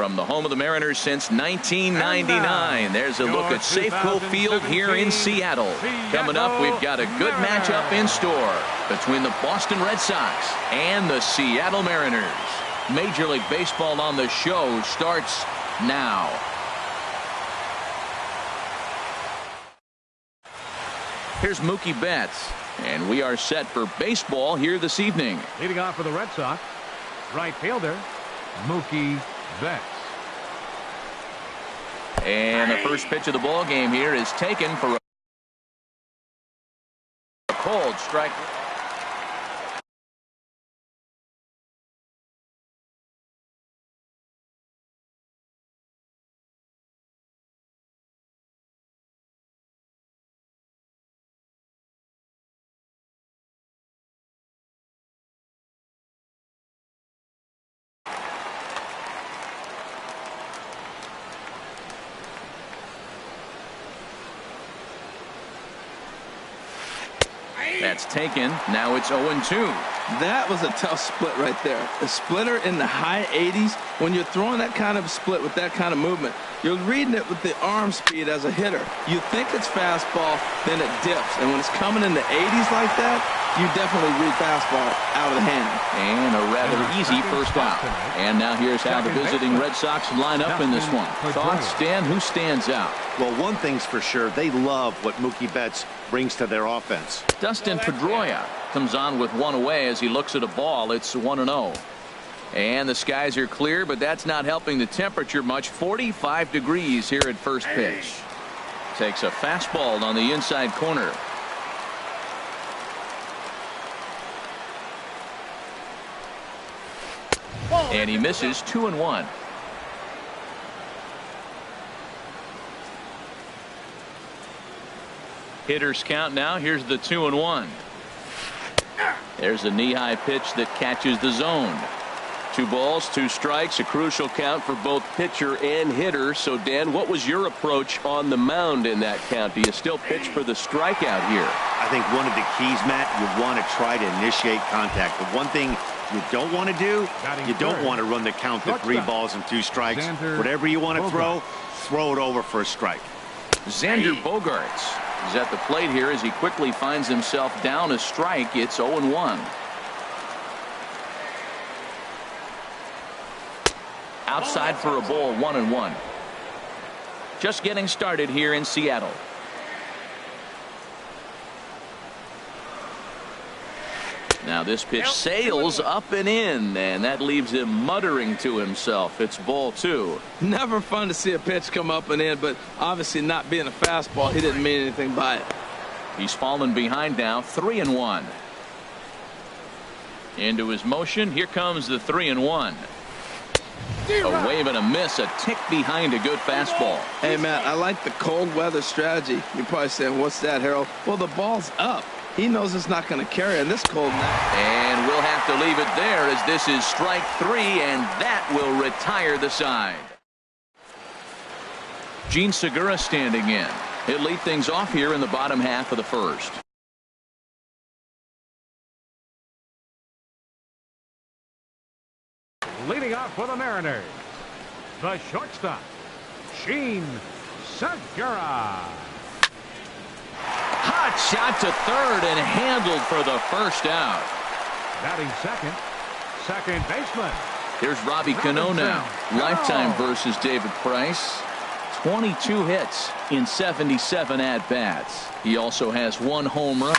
From the home of the Mariners since 1999, there's a look at Safeco Field here in Seattle. Coming up, we've got a good matchup in store between the Boston Red Sox and the Seattle Mariners. Major League Baseball on the show starts now. Here's Mookie Betts, and we are set for baseball here this evening. Leading off for the Red Sox, right fielder Mookie Betts. And the first pitch of the ball game here is taken for a cold strike. That's taken. Now it's 0-2. That was a tough split right there. A splitter in the high 80s. When you're throwing that kind of split with that kind of movement, you're reading it with the arm speed as a hitter. You think it's fastball, then it dips. And when it's coming in the 80s like that, you definitely read fastball out of the hand. And a rather easy first out. And now here's how the visiting Red Sox line up in this one. Thoughts, Stan? Who stands out? Well, one thing's for sure. They love what Mookie Betts brings to their offense. Dustin Pedroia comes on with one away as he looks at a ball. It's 1-0. And the skies are clear, but that's not helping the temperature much. 45 degrees here at first pitch. Takes a fastball on the inside corner. And he misses. 2-1. Hitters count now. Here's the 2-1. There's a knee-high pitch that catches the zone. 2 balls, 2 strikes, a crucial count for both pitcher and hitter. So, Dan, what was your approach on the mound in that count? Do you still pitch for the strikeout here? I think one of the keys, Matt, you want to try to initiate contact. The one thing you don't want to do, you don't want to run the count to 3 balls and 2 strikes. Whatever you want to throw it over for a strike. Xander Bogaerts is at the plate here as he quickly finds himself down a strike. It's 0-1. Outside for a ball. 1-1. Just getting started here in Seattle. Now this pitch sails up and in, and that leaves him muttering to himself. It's ball 2. Never fun to see a pitch come up and in, but obviously not being a fastball, he didn't mean anything by it. He's fallen behind now. 3-1. Into his motion. Here comes the 3-1. A wave and a miss, a tick behind a good fastball. Hey, Matt, I like the cold weather strategy. You're probably saying, what's that, Harold? Well, the ball's up. He knows it's not going to carry in this cold night. And we'll have to leave it there as this is strike 3, and that will retire the side. Gene Segura standing in. He'll lead things off here in the bottom half of the first. Leading off for the Mariners, the shortstop, Gene Segura. Hot shot to third and handled for the first out. Batting second baseman. Here's Robbie Cano now. Lifetime versus David Price. 22 hits in 77 at-bats. He also has 1 home run.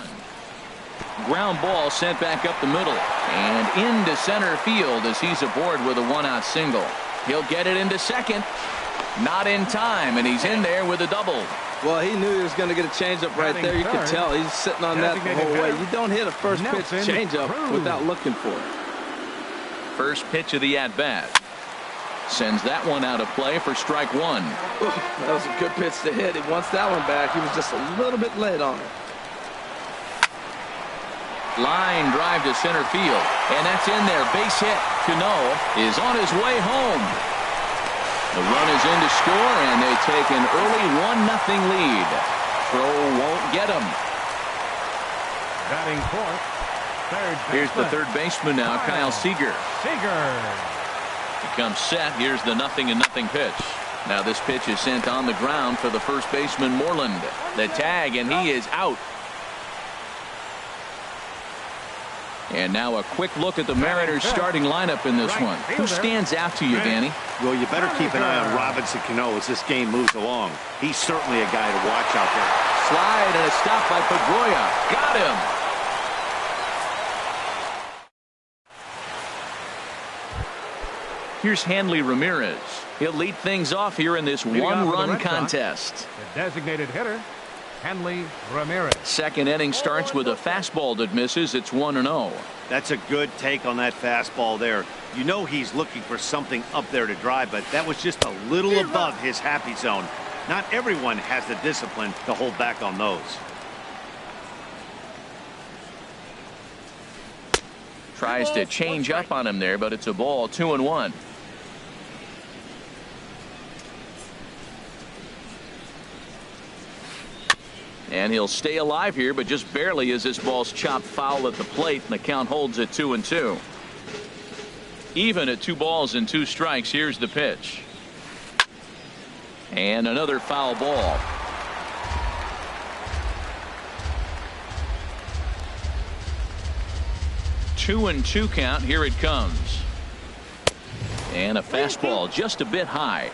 Ground ball sent back up the middle and into center field as he's aboard with a 1-out single. He'll get it into second. Not in time, and he's in there with a double. Well, he knew he was going to get a changeup right there. You could tell he's sitting on that the whole way. You don't hit a first pitch changeup without looking for it. First pitch of the at-bat. Sends that one out of play for strike 1. Ooh, that was a good pitch to hit. He wants that one back. He was just a little bit late on it. Line drive to center field, and that's in there. Base hit. Cano is on his way home. The run is in to score, and they take an early 1-0 lead. Throw won't get him. Batting fourth, third baseman. Here's the third baseman now, Kyle Seager. Becomes set. Here's the 0-0 pitch. Now this pitch is sent on the ground for the first baseman Moreland. The tag, and he is out. And now a quick look at the Mariners starting lineup in this one. Who stands out to you, Danny? Well, you better keep an eye on Robinson Cano as this game moves along. He's certainly a guy to watch out there. Slide and a stop by Pedroia. Got him. Here's Hanley Ramirez. He'll lead things off here in this one-run contest. The designated hitter, Hanley Ramirez. Second inning starts with a fastball that misses. It's 1-0. That's a good take on that fastball there. You know he's looking for something up there to drive, but that was just a little above his happy zone. Not everyone has the discipline to hold back on those. Tries to change up on him there, but it's a ball. 2-1. And he'll stay alive here, but just barely as this ball's chopped foul at the plate, and the count holds at 2-2. Even at 2 balls and 2 strikes. Here's the pitch. And another foul ball. Two and 2 count. Here it comes. And a fastball just a bit high.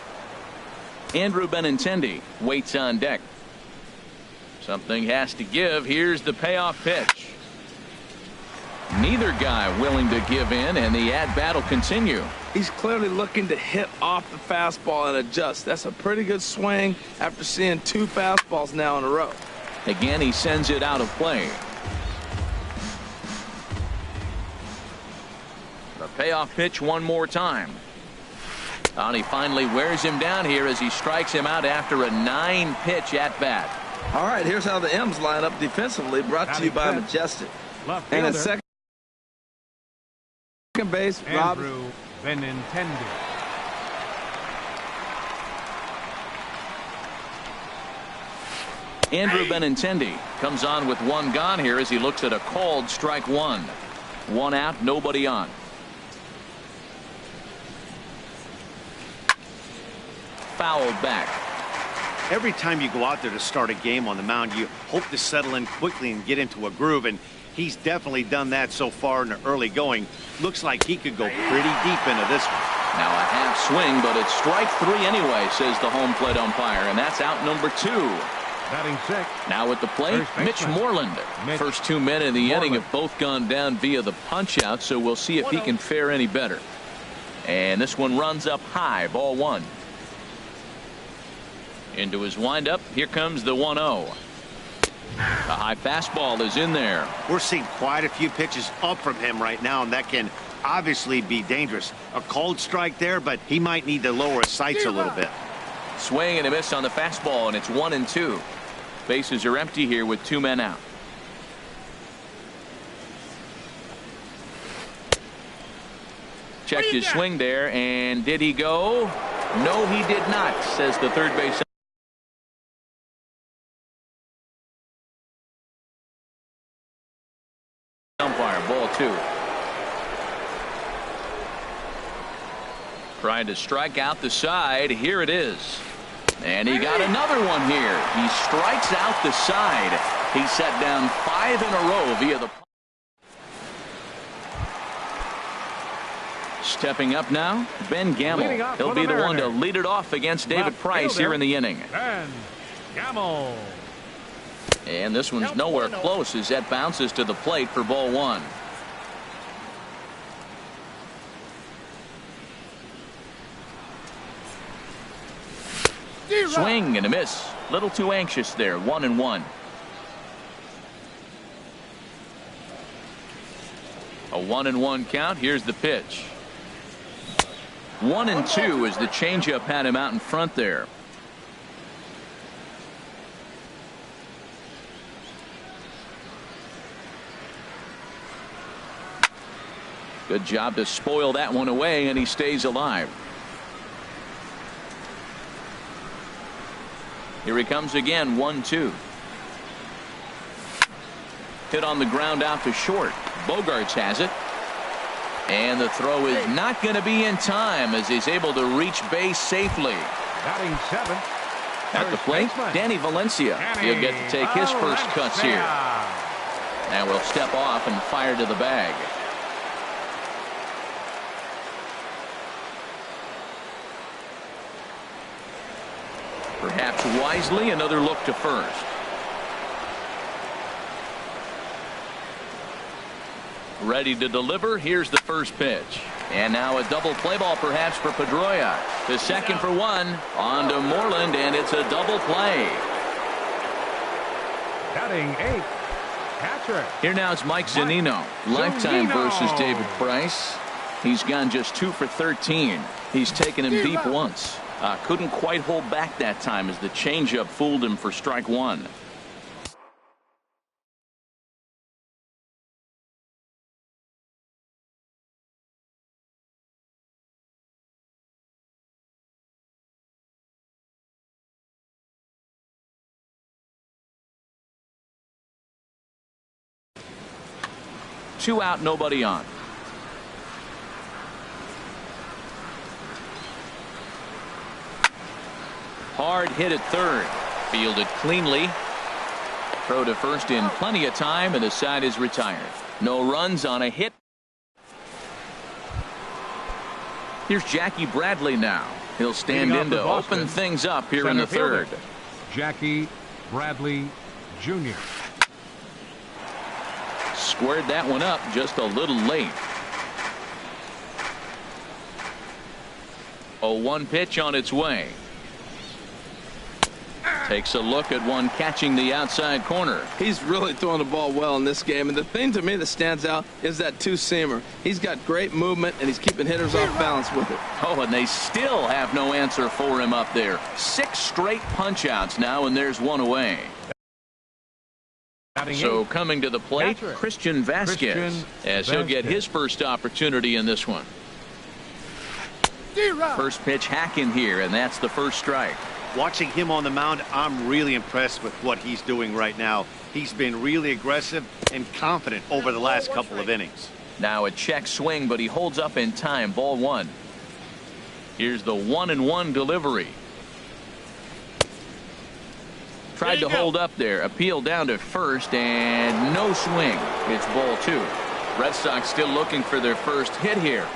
Andrew Benintendi waits on deck. Something has to give. Here's the payoff pitch. Neither guy willing to give in, and the at-bat will continue. He's clearly looking to hit off the fastball and adjust. That's a pretty good swing after seeing 2 fastballs now in a row. Again, he sends it out of play. The payoff pitch one more time. And he finally wears him down here as he strikes him out after a 9-pitch at-bat. All right, here's how the M's line up defensively, brought to you by Majestic. And at second base, Andrew Benintendi. Andrew Benintendi comes on with 1 gone here as he looks at a called strike 1. 1 out, nobody on. Fouled back. Every time you go out there to start a game on the mound, you hope to settle in quickly and get into a groove, and he's definitely done that so far in the early going. Looks like he could go pretty deep into this one. Now a half swing, but it's strike 3 anyway, says the home plate umpire, and that's out number 2. Batting 6. Now at the plate, Mitch Moreland. First 2 men in the inning have both gone down via the punch out, so we'll see if he can fare any better. And this one runs up high, ball 1. Into his windup. Here comes the 1-0. A high fastball is in there. We're seeing quite a few pitches up from him right now, and that can obviously be dangerous. A called strike there, but he might need to lower his sights a little bit. Swing and a miss on the fastball, and it's 1-2. Bases are empty here with 2 men out. Checked his swing there, and did he go? No, he did not, says the third base umpire. Ball 2. Trying to strike out the side. Here it is. And he got another one here. He strikes out the side. He set down 5 in a row via the. Stepping up now, Ben Gamble. He'll be the one to lead it off against David Price here in the inning. Ben Gamble. And this one's nowhere close as that bounces to the plate for ball 1. Swing and a miss. Little too anxious there. 1-1. A 1-1 count. Here's the pitch. 1-2 as the changeup had him out in front there. Good job to spoil that one away, and he stays alive. Here he comes again. 1-2. Hit on the ground out to short. Bogarts has it. And the throw is not going to be in time as he's able to reach base safely. Batting 7. At the plate, Danny Valencia. He'll get to take his first cuts here. And will step off and fire to the bag. Perhaps wisely, another look to first. Ready to deliver. Here's the first pitch. And now a double play ball perhaps for Pedroia. To second for one. On to Moreland, and it's a double play. Batting 8. Catcher. Here now is Mike Zunino. Lifetime versus David Price. He's gone just 2 for 13. He's taken him deep once. Couldn't quite hold back that time as the changeup fooled him for strike one. Two out, nobody on. Hard hit at third. Fielded cleanly. Throw to first in plenty of time, and the side is retired. No runs on a hit. Here's Jackie Bradley now. He'll stand in to open things up here in the third. Jackie Bradley Jr. Squared that one up just a little late. 0-1 pitch on its way. Takes a look at one catching the outside corner. He's really throwing the ball well in this game, and the thing to me that stands out is that two-seamer. He's got great movement, and he's keeping hitters off balance with it. Oh, and they still have no answer for him up there. 6 straight punch-outs now, and there's one away. So coming to the plate, Christian Vasquez, as he'll get his first opportunity in this one. First pitch hacking here, and that's the first strike. Watching him on the mound, I'm really impressed with what he's doing right now. He's been really aggressive and confident over the last couple of innings. Now a check swing, but he holds up in time. Ball one. Here's the 1-1 delivery. Tried to hold up there. Appeal down to first, and no swing. It's ball 2. Red Sox still looking for their first hit here.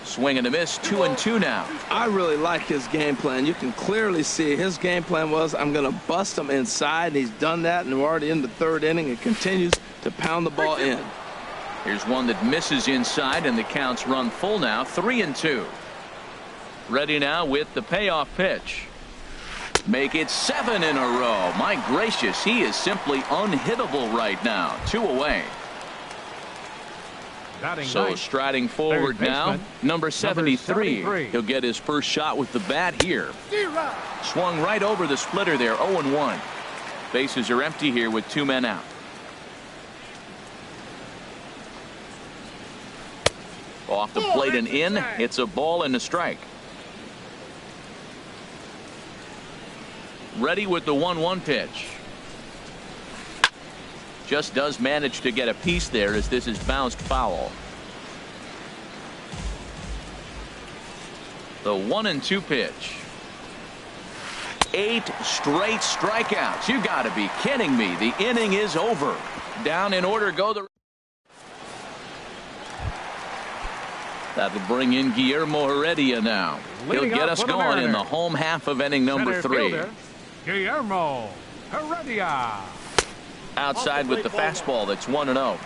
Swing and a miss. 2-2 now. I really like his game plan. You can clearly see his game plan was, I'm going to bust him inside. He's done that, and we're already in the third inning. It continues to pound the ball in. Here's one that misses inside, and the count's run full now. 3-2. Ready now with the payoff pitch. Make it 7 in a row. My gracious, he is simply unhittable right now. 2 away. So striding forward now, number 73. He'll get his first shot with the bat here. Swung right over the splitter there. 0-1. Bases are empty here with 2 men out. Off the plate and in. It's a ball and a strike. Ready with the 1-1 pitch. Just does manage to get a piece there as this is bounced foul. The 1-2 pitch. 8 straight strikeouts. You got to be kidding me. The inning is over. Down in order go the. That'll bring in Guillermo Heredia now. He'll get us going in the home half of inning number 3. Guillermo Heredia. Outside with the fastball. That's 1-0.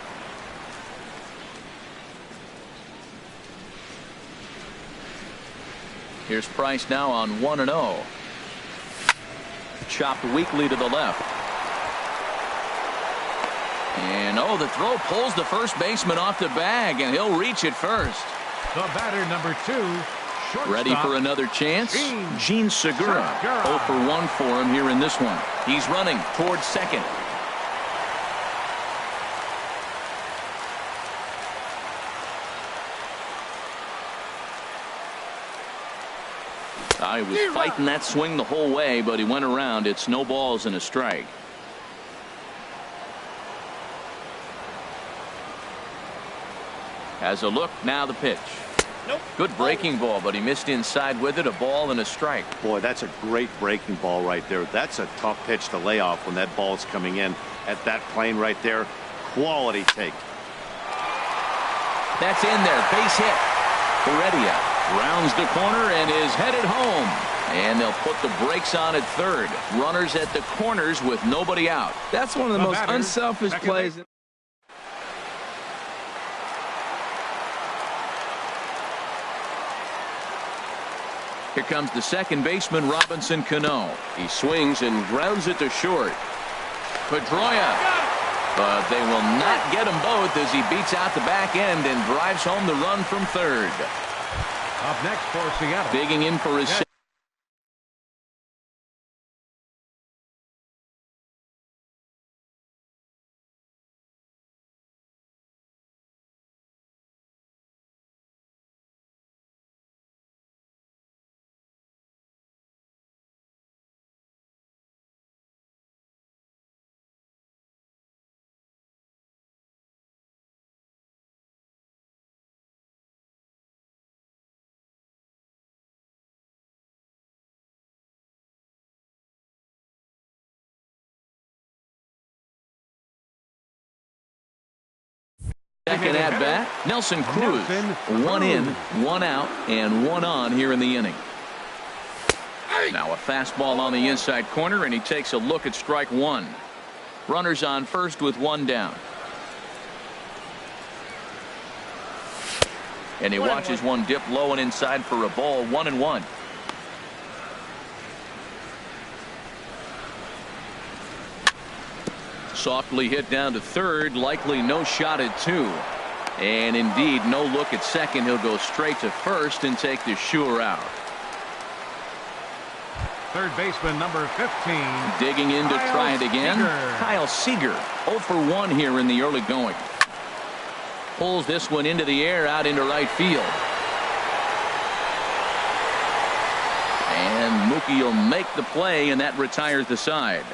Here's Price now on 1-0. Chopped weakly to the left. And oh, the throw pulls the first baseman off the bag, and he'll reach it first. The batter, number 2. Ready for another chance? Gene Segura. 0 for 1 for him here in this one. He's running towards second. He was fighting that swing the whole way, but he went around. It's no balls and a strike. Has a look, now the pitch. Good breaking ball, but he missed inside with it, a ball and a strike. Boy, that's a great breaking ball right there. That's a tough pitch to lay off when that ball's coming in at that plane right there. Quality take. That's in there, base hit. Heredia rounds the corner and is headed home. And they'll put the brakes on at third. Runners at the corners with nobody out. That's one of the most unselfish plays. Here comes the second baseman, Robinson Cano. He swings and grounds it to short. Pedroia. But they will not get them both as he beats out the back end and drives home the run from third. Up next for Seattle. Digging in for his second at bat. Nelson Cruz. One in, one out, and one on here in the inning. Now a fastball on the inside corner, and he takes a look at strike one. Runners on first with one down. And he watches one dip low and inside for a ball. 1-1. Softly hit down to third, likely no shot at two. And indeed, no look at second. He'll go straight to first and take the sure out. Third baseman, number 15. Digging in to try it again. Kyle Seager, 0 for 1 here in the early going. Pulls this one into the air, out into right field. And Mookie will make the play, and that retires the side.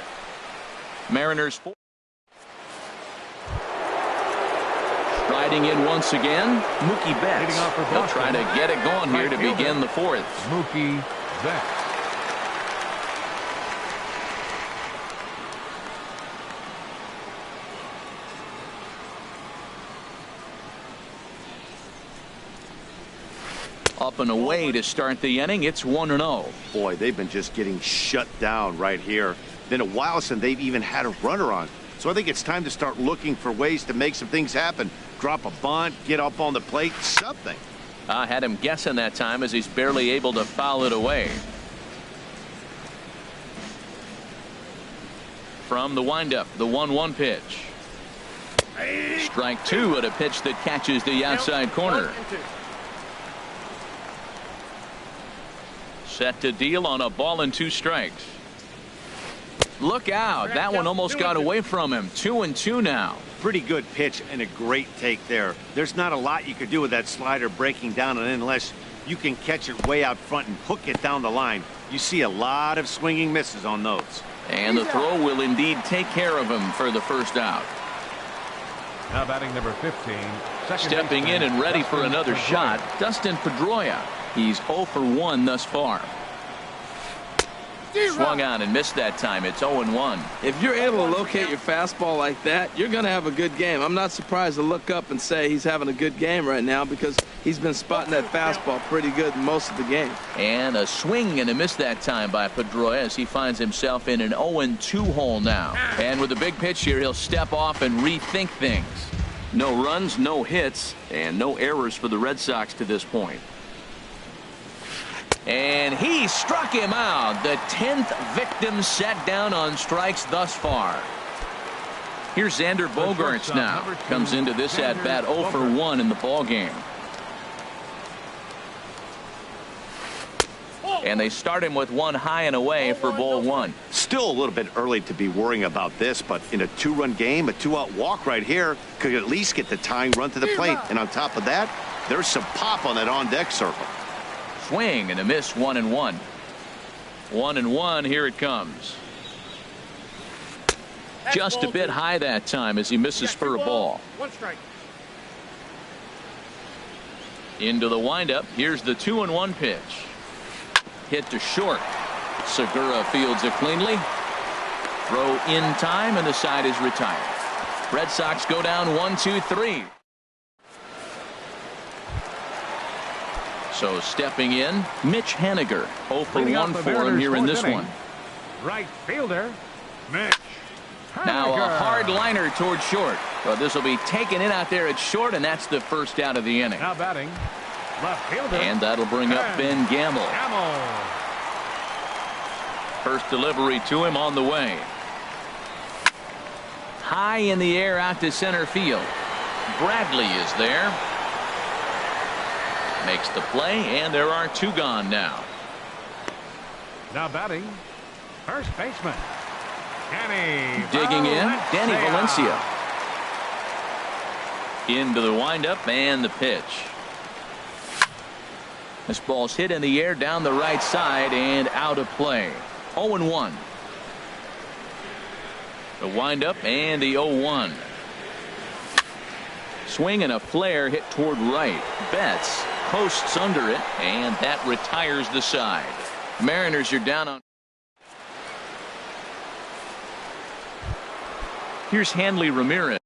Mariners 4. Riding in once again, Mookie Betts. He'll try to get it going here to begin the fourth. Mookie Betts. Up and away to start the inning. It's 1-0. Boy, they've been just getting shut down right here. Been a while since they've even had a runner on. So I think it's time to start looking for ways to make some things happen. Drop a bunt, get up on the plate, something. I had him guessing that time as he's barely able to foul it away. From the windup, the 1-1 pitch. Strike two at a pitch that catches the outside corner. Set to deal on a ball and 2 strikes. Look out. That one almost got away from him. 2-2 now. Pretty good pitch and a great take there. There's not a lot you could do with that slider breaking down, and unless you can catch it way out front and hook it down the line, you see a lot of swinging misses on those. And the throw will indeed take care of him for the first out. Now batting number 15. Stepping in and ready for another shot, Dustin Pedroia. He's 0 for 1 thus far. Swung on and missed that time. It's 0-1. If you're able to locate your fastball like that, you're going to have a good game. I'm not surprised to look up and say he's having a good game right now because he's been spotting that fastball pretty good most of the game. And a swing and a miss that time by Pedroia as he finds himself in an 0-2 hole now. And with a big pitch here, he'll step off and rethink things. No runs, no hits, and no errors for the Red Sox to this point. And he struck him out. The 10th victim set down on strikes thus far. Here's Xander Bogaerts now. Comes into this at-bat 0 for 1 in the ballgame. And they start him with one high and away for ball 1. Still a little bit early to be worrying about this, but in a 2-run game, a 2-out walk right here could at least get the tying run to the plate. And on top of that, there's some pop on that on-deck circle. Swing and a miss. 1-1. 1-1. Here it comes. Just a bit high that time as he misses for a ball. 1 strike. Into the windup. Here's the 2-1 pitch. Hit to short. Segura fields it cleanly. Throw in time, and the side is retired. Red Sox go down 1-2-3. So stepping in, Mitch Haniger. 0 for 1 for him here in this one. Right fielder, Mitch Haniger. Now a hard liner towards short. But this will be taken in out there at short, and that's the first out of the inning. Now batting, left fielder. And that'll bring up Ben Gamble. Gamble. First delivery to him on the way. High in the air out to center field. Bradley is there. Makes the play, and there are 2 gone now. Now batting, first baseman, Danny Digging in, Danny Valencia. Into the windup and the pitch. This ball's hit in the air down the right side and out of play. 0-1. The windup and the 0-1. Swing and a flare hit toward right. Betts posts under it, and that retires the side. Mariners are down on. Here's Hanley Ramirez.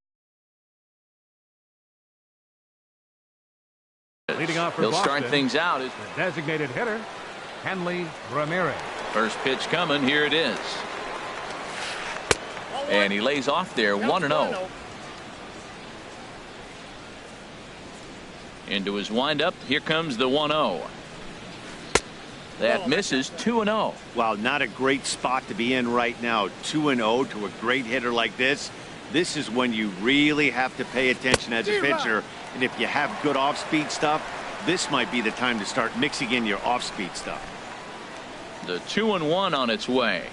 Leading off for He'll Boston, start things out as the designated hitter, Hanley Ramirez. first pitch coming. Here it is. And he lays off there, 1-0. Into his windup. Here comes the 1-0. That misses. 2-0. Well, not a great spot to be in right now. 2-0 to a great hitter like this. This is when you really have to pay attention as a pitcher. And if you have good off-speed stuff, this might be the time to start mixing in your off-speed stuff. The 2-1 on its way.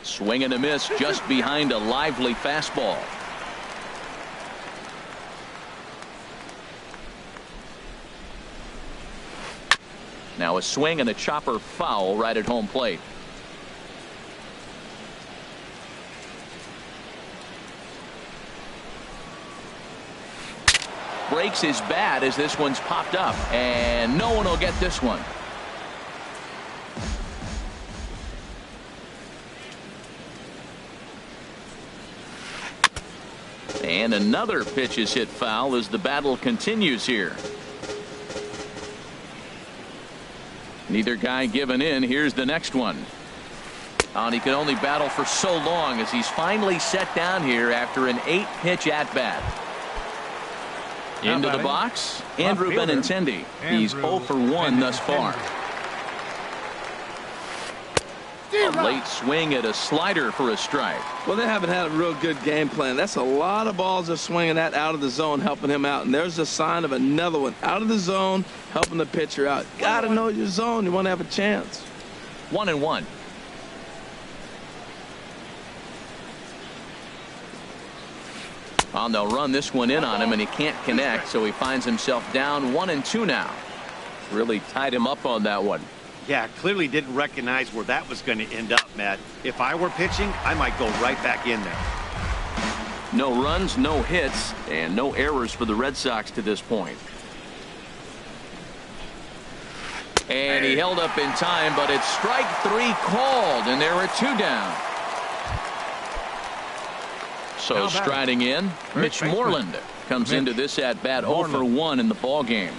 Swing and a miss just behind a lively fastball. Now a swing and a chopper foul right at home plate. Breaks his bat as this one's popped up, and no one will get this one. And another pitch is hit foul as the battle continues here. Neither guy giving in. Here's the next one. And he could only battle for so long as he's finally set down here after an 8-pitch at-bat. Into the box, Andrew Benintendi. He's 0 for 1 thus far. A late swing at a slider for a strike. Well, they haven't had a real good game plan. That's a lot of balls they're swinging at out of the zone, helping him out. And there's a sign of another one out of the zone, helping the pitcher out. Got to know your zone. You want to have a chance. 1-1. They'll run this one in on him, and he can't connect, so he finds himself down 1-2 now. Really tied him up on that one. Yeah, clearly didn't recognize where that was going to end up, Matt. If I were pitching, I might go right back in there. No runs, no hits, and no errors for the Red Sox to this point. And he held up in time, but it's strike 3 called, and there are 2 down. So striding in, Mitch Moreland comes into this at-bat 0 for 1 in the ball game.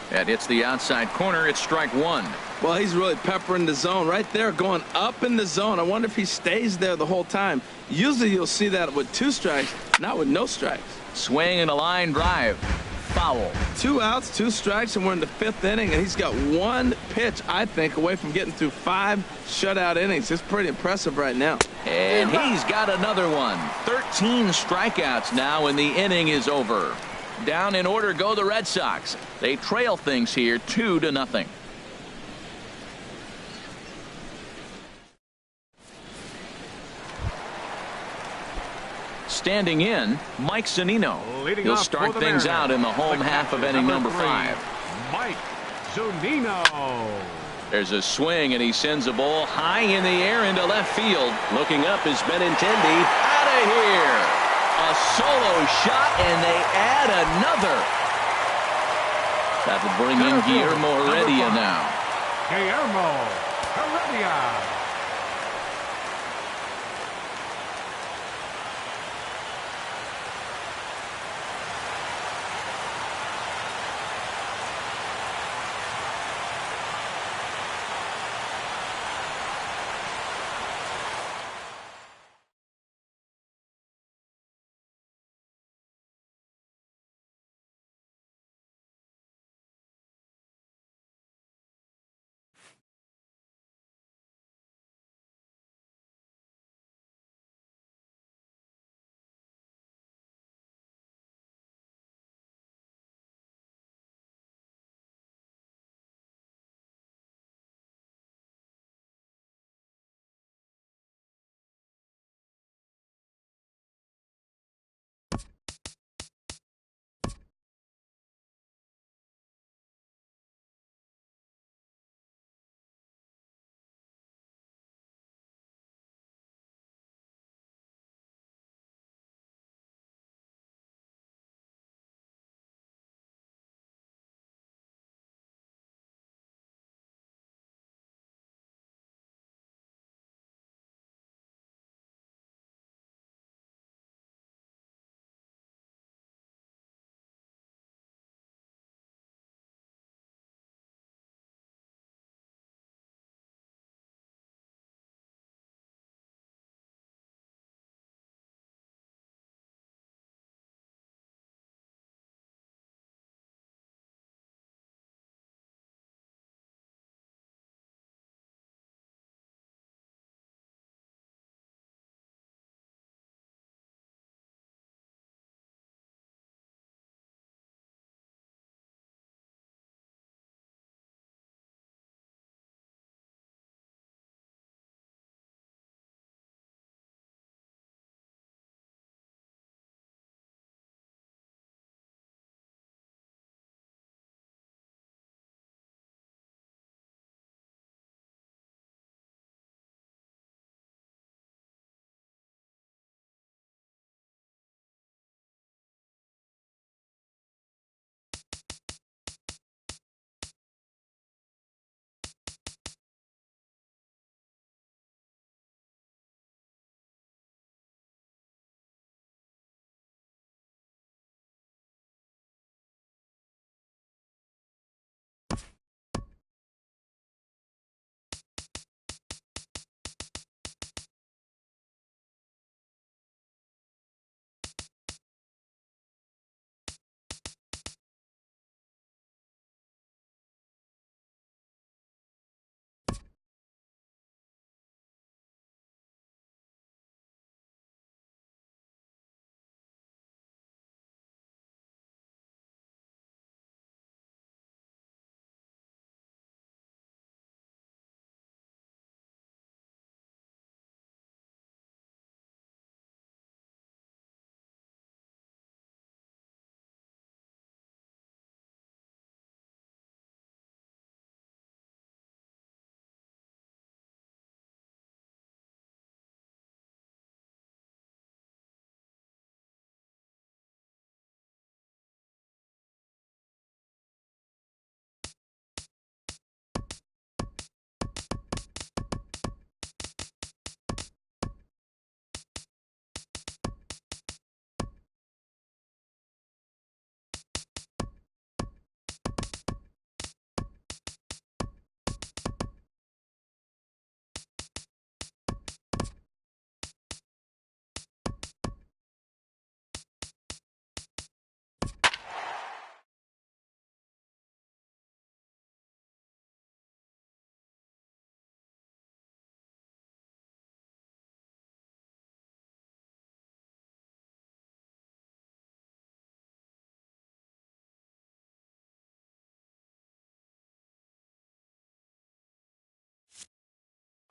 That hits the outside corner. It's strike 1. Well, he's really peppering the zone right there, going up in the zone. I wonder if he stays there the whole time. Usually you'll see that with 2 strikes, not with no strikes. Swing and a line drive. Foul. 2 outs, 2 strikes, and we're in the 5th inning, and he's got 1 pitch, I think, away from getting through 5 shutout innings. It's pretty impressive right now. And he's got another one. 13 strikeouts now, and the inning is over. Down in order go the Red Sox. They trail things here 2-0. Standing in, Mike Zunino. He'll start things out in the home half of inning number 5. Mike Zunino. There's a swing, and he sends a ball high in the air into left field. Looking up is Benintendi. Out of here. A solo shot, and they add another. That'll bring in Guillermo Heredia now. Guillermo Heredia.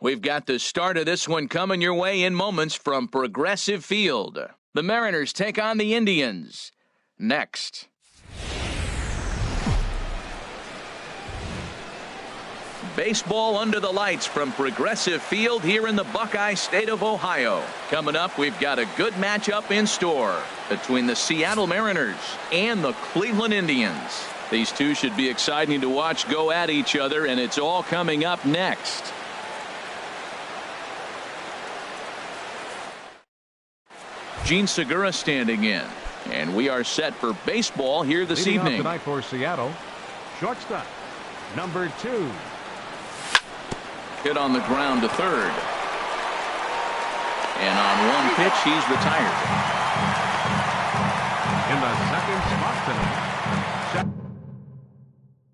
We've got the start of this one coming your way in moments from Progressive Field. The Mariners take on the Indians. Next. Baseball under the lights from Progressive Field here in the Buckeye State of Ohio. Coming up, we've got a good matchup in store between the Seattle Mariners and the Cleveland Indians. These two should be exciting to watch go at each other, and it's all coming up next. Gene Segura standing in, and we are set for baseball here this Leading evening. off tonight for Seattle, shortstop, number 2. Hit on the ground to third. And on one pitch, he's retired. In the second spot tonight.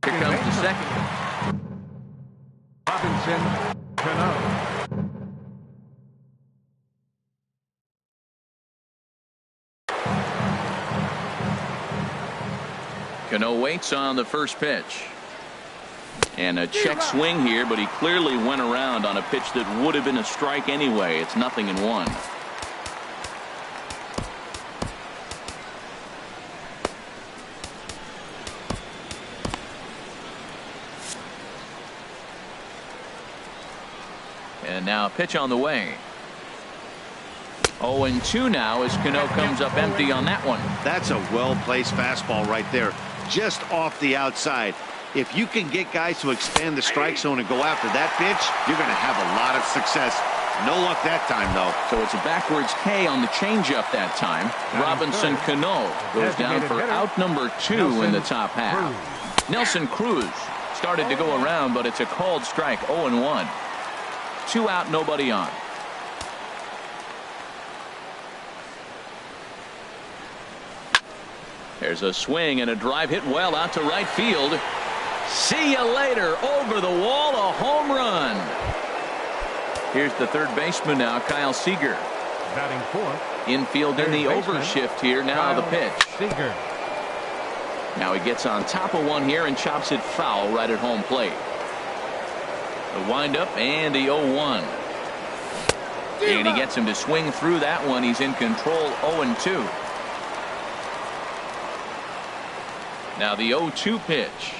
Here comes the second. Robinson Cano. Cano waits on the first pitch. And a check swing here, but he clearly went around on a pitch that would have been a strike anyway. It's 0-1. And now a pitch on the way. 0-2 now as Cano comes up empty on that one. That's a well-placed fastball right there, just off the outside. If you can get guys to expand the strike zone and go after that pitch, you're going to have a lot of success. No luck that time, though. So it's a backwards K on the changeup that time. Robinson Cano goes down for out number 2 in the top half. Nelson Cruz started to go around, but it's a called strike. 0-1. 2 out, nobody on. There's a swing and a drive hit well out to right field. See you later. Over the wall, a home run. Here's the third baseman now, Kyle Seager. Batting 4th. Infield in the overshift here. Now the pitch. Seager. Now he gets on top of one here and chops it foul right at home plate. The windup and the 0-1. And he gets him to swing through that one. He's in control. 0-2. Now the 0-2 pitch.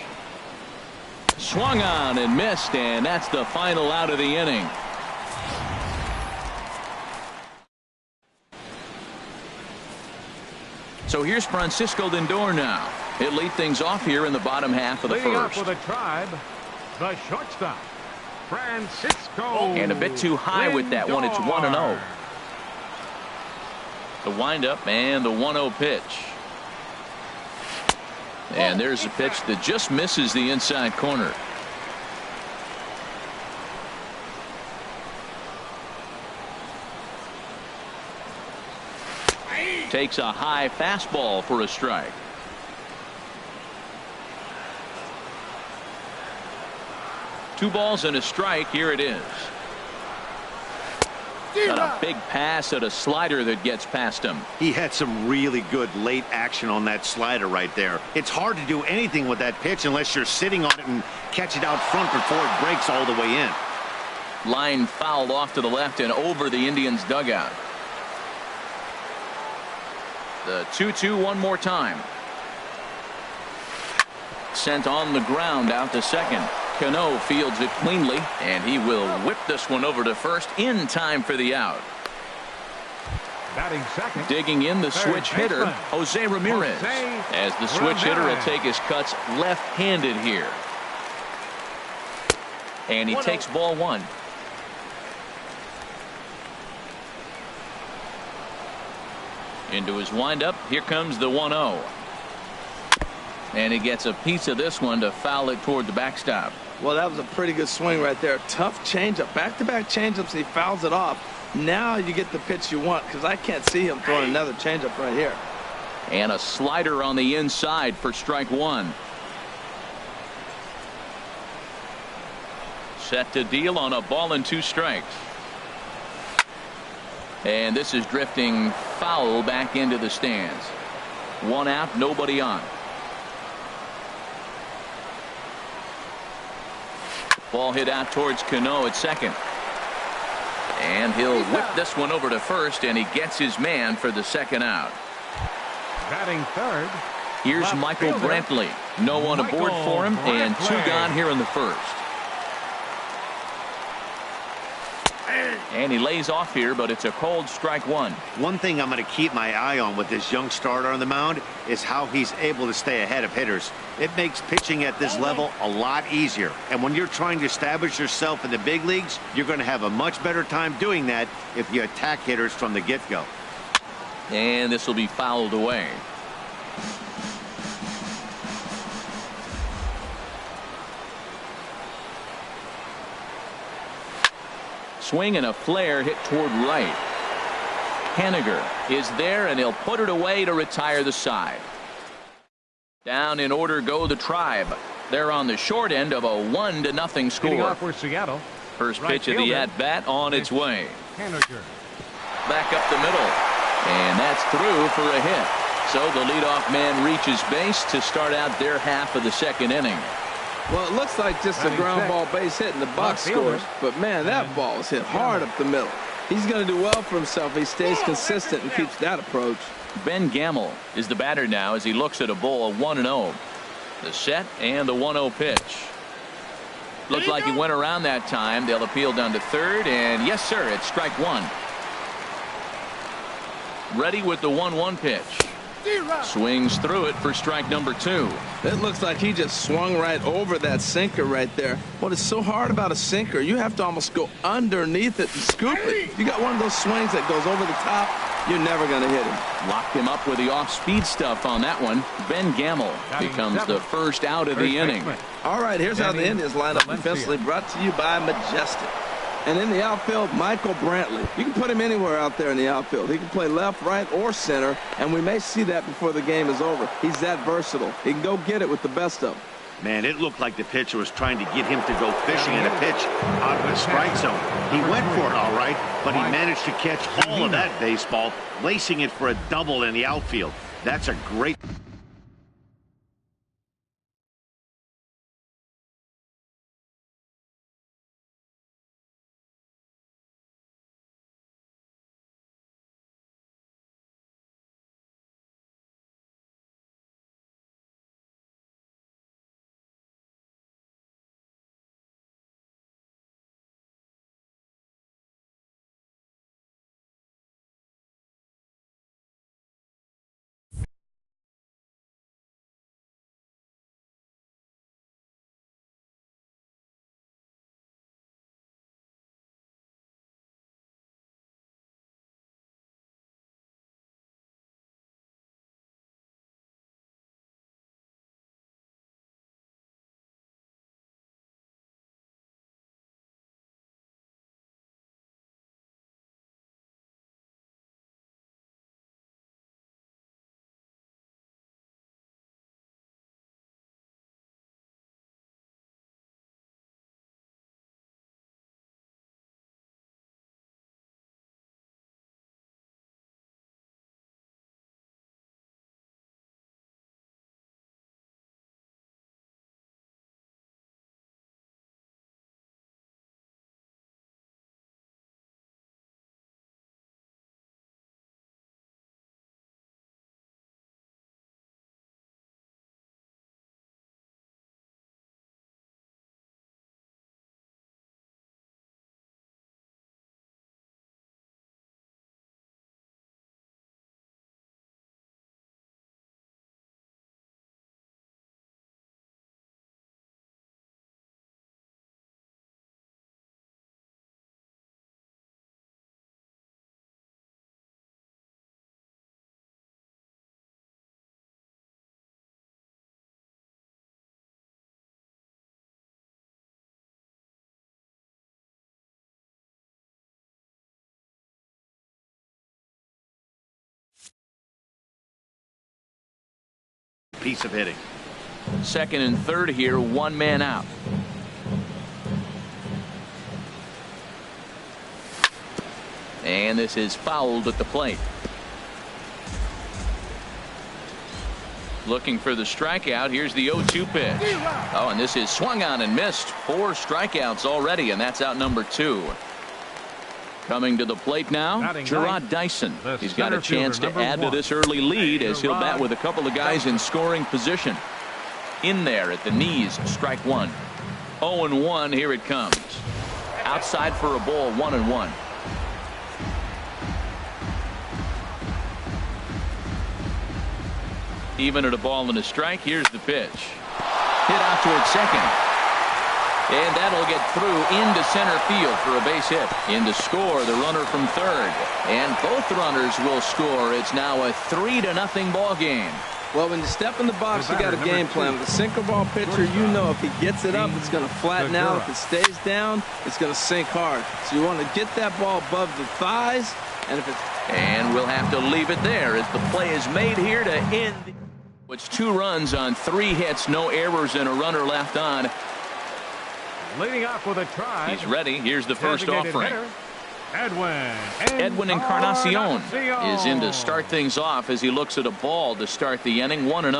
Swung on and missed, and that's the final out of the inning. So here's Francisco Lindor now. He'll lead things off here in the bottom half of the Leading off first. for the Tribe, the shortstop, Francisco. And a bit too high with that one. It's 1-0. The windup and the 1-0 pitch. And there's a pitch that just misses the inside corner. Takes a high fastball for a strike. Two balls and a strike. Here it is. Got a big pass at a slider that gets past him. He had some really good late action on that slider right there. It's hard to do anything with that pitch unless you're sitting on it and catch it out front before it breaks all the way in. Line fouled off to the left and over the Indians dugout. The 2-2 one more time. Sent on the ground out to second. Cano fields it cleanly, and he will whip this one over to first in time for the out. Batting second. Digging in the switch hitter, Jose Ramirez. As the switch hitter will take his cuts left-handed here. And he takes ball 1. Into his windup. Here comes the 1-0. And he gets a piece of this one to foul it toward the backstop. Well, that was a pretty good swing right there. Tough changeup. Back-to-back changeups, and he fouls it off. Now you get the pitch you want, because I can't see him throwing another changeup right here. And a slider on the inside for strike 1. Set to deal on a ball and 2 strikes. And this is drifting foul back into the stands. 1 out, nobody on. Ball hit out towards Cano at second. And he'll whip this one over to first, and he gets his man for the second out. Batting third. Here's Michael Brantley. No one aboard for him, and 2 gone here in the first. And he lays off here, but it's a cold strike one. One thing I'm going to keep my eye on with this young starter on the mound is how he's able to stay ahead of hitters. It makes pitching at this level a lot easier. And when you're trying to establish yourself in the big leagues, you're going to have a much better time doing that if you attack hitters from the get-go. And this will be fouled away. Swing and a flare hit toward right. Henniger is there, and he'll put it away to retire the side. Down in order go the Tribe. They're on the short end of a 1-0 score. Getting off for Seattle. First pitch of the at-bat on its way. Henniger. Back up the middle. And that's through for a hit. So the leadoff man reaches base to start out their half of the second inning. Well, it looks like just a ground ball base hit in the box scores, but man, that ball is hit hard up the middle. He's going to do well for himself if he stays consistent and keeps that approach. Ben Gamble is the batter now as he looks at a ball 1-0. The set and the 1-0 pitch. Looked like he went around that time. They'll appeal down to third, and yes, sir, it's strike one. Ready with the 1-1 pitch. Swings through it for strike number 2. It looks like he just swung right over that sinker right there. What is so hard about a sinker, you have to almost go underneath it and scoop it. You got one of those swings that goes over the top, you're never going to hit him. Locked him up with the off-speed stuff on that one. Ben Gamble becomes the first out of the inning. All right, here's how the Indians line up defensively, brought to you by Majestic. And in the outfield, Michael Brantley. You can put him anywhere out there in the outfield. He can play left, right, or center, and we may see that before the game is over. He's that versatile. He can go get it with the best of them. Man, it looked like the pitcher was trying to get him to go fishing in a pitch out of the strike zone. He went for it all right, but he managed to catch all of that baseball, lacing it for a double in the outfield. That's a great... piece of hitting. Second and third here, one man out. And this is fouled at the plate. Looking for the strikeout. Here's the 0-2 pitch. Oh, and this is swung on and missed. 4 strikeouts already, and that's out number 2. Coming to the plate now, Gerard Dyson. He's got a chance to add to this early lead as he'll bat with a couple of guys in scoring position. In there at the knees, strike one. 0-1, here it comes. Outside for a ball, 1-1. Even at a ball and a strike, here's the pitch. Hit out towards second. And that'll get through into center field for a base hit. In to score, the runner from third. And both runners will score. It's now a 3-0 ball game. Well, when you step in the box, you got a game plan. With a sinker ball pitcher, you know if he gets it up, it's going to flatten out. If it stays down, it's going to sink hard. So you want to get that ball above the thighs. And we'll have to leave it there as the play is made here to end. It's 2 runs on 3 hits, no errors, and a runner left on. Leading off with a try. He's ready. Here's the first offering. Edwin Encarnacion is in to start things off as he looks at a ball to start the inning. 1-0.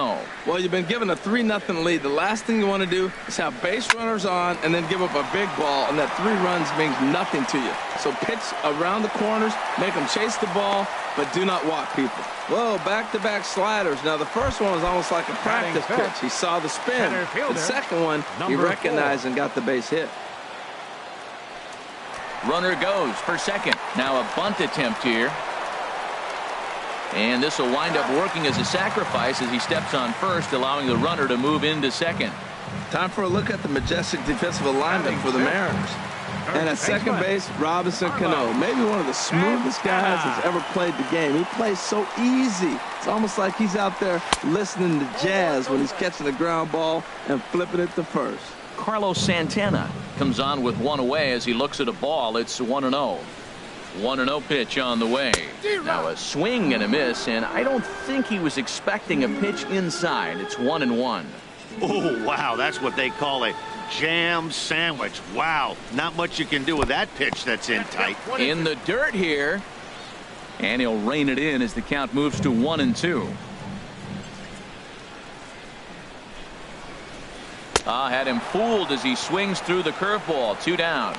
Well, you've been given a 3-0 lead. The last thing you want to do is have base runners on and then give up a big ball, and that 3 runs means nothing to you. So pitch around the corners, make them chase the ball, but do not walk people. Whoa, back-to-back sliders. Now, the first one was almost like a practice pitch. He saw the spin. The second one, he recognized and got the base hit. Runner goes for second. Now a bunt attempt here. And this will wind up working as a sacrifice as he steps on first, allowing the runner to move into second. Time for a look at the majestic defensive alignment for the Mariners. And at second base, Robinson Cano, maybe one of the smoothest guys that's ever played the game. He plays so easy. It's almost like he's out there listening to jazz when he's catching the ground ball and flipping it to first. Carlos Santana comes on with 1 away as he looks at a ball. It's 1-0. 1-0 pitch on the way. Now a swing and a miss, and I don't think he was expecting a pitch inside. It's 1-1. Oh, wow, that's what they call a jam sandwich. Wow, not much you can do with that pitch that's in tight. In the dirt here, and he'll rein it in as the count moves to 1-2. Had him fooled as he swings through the curveball. 2 down.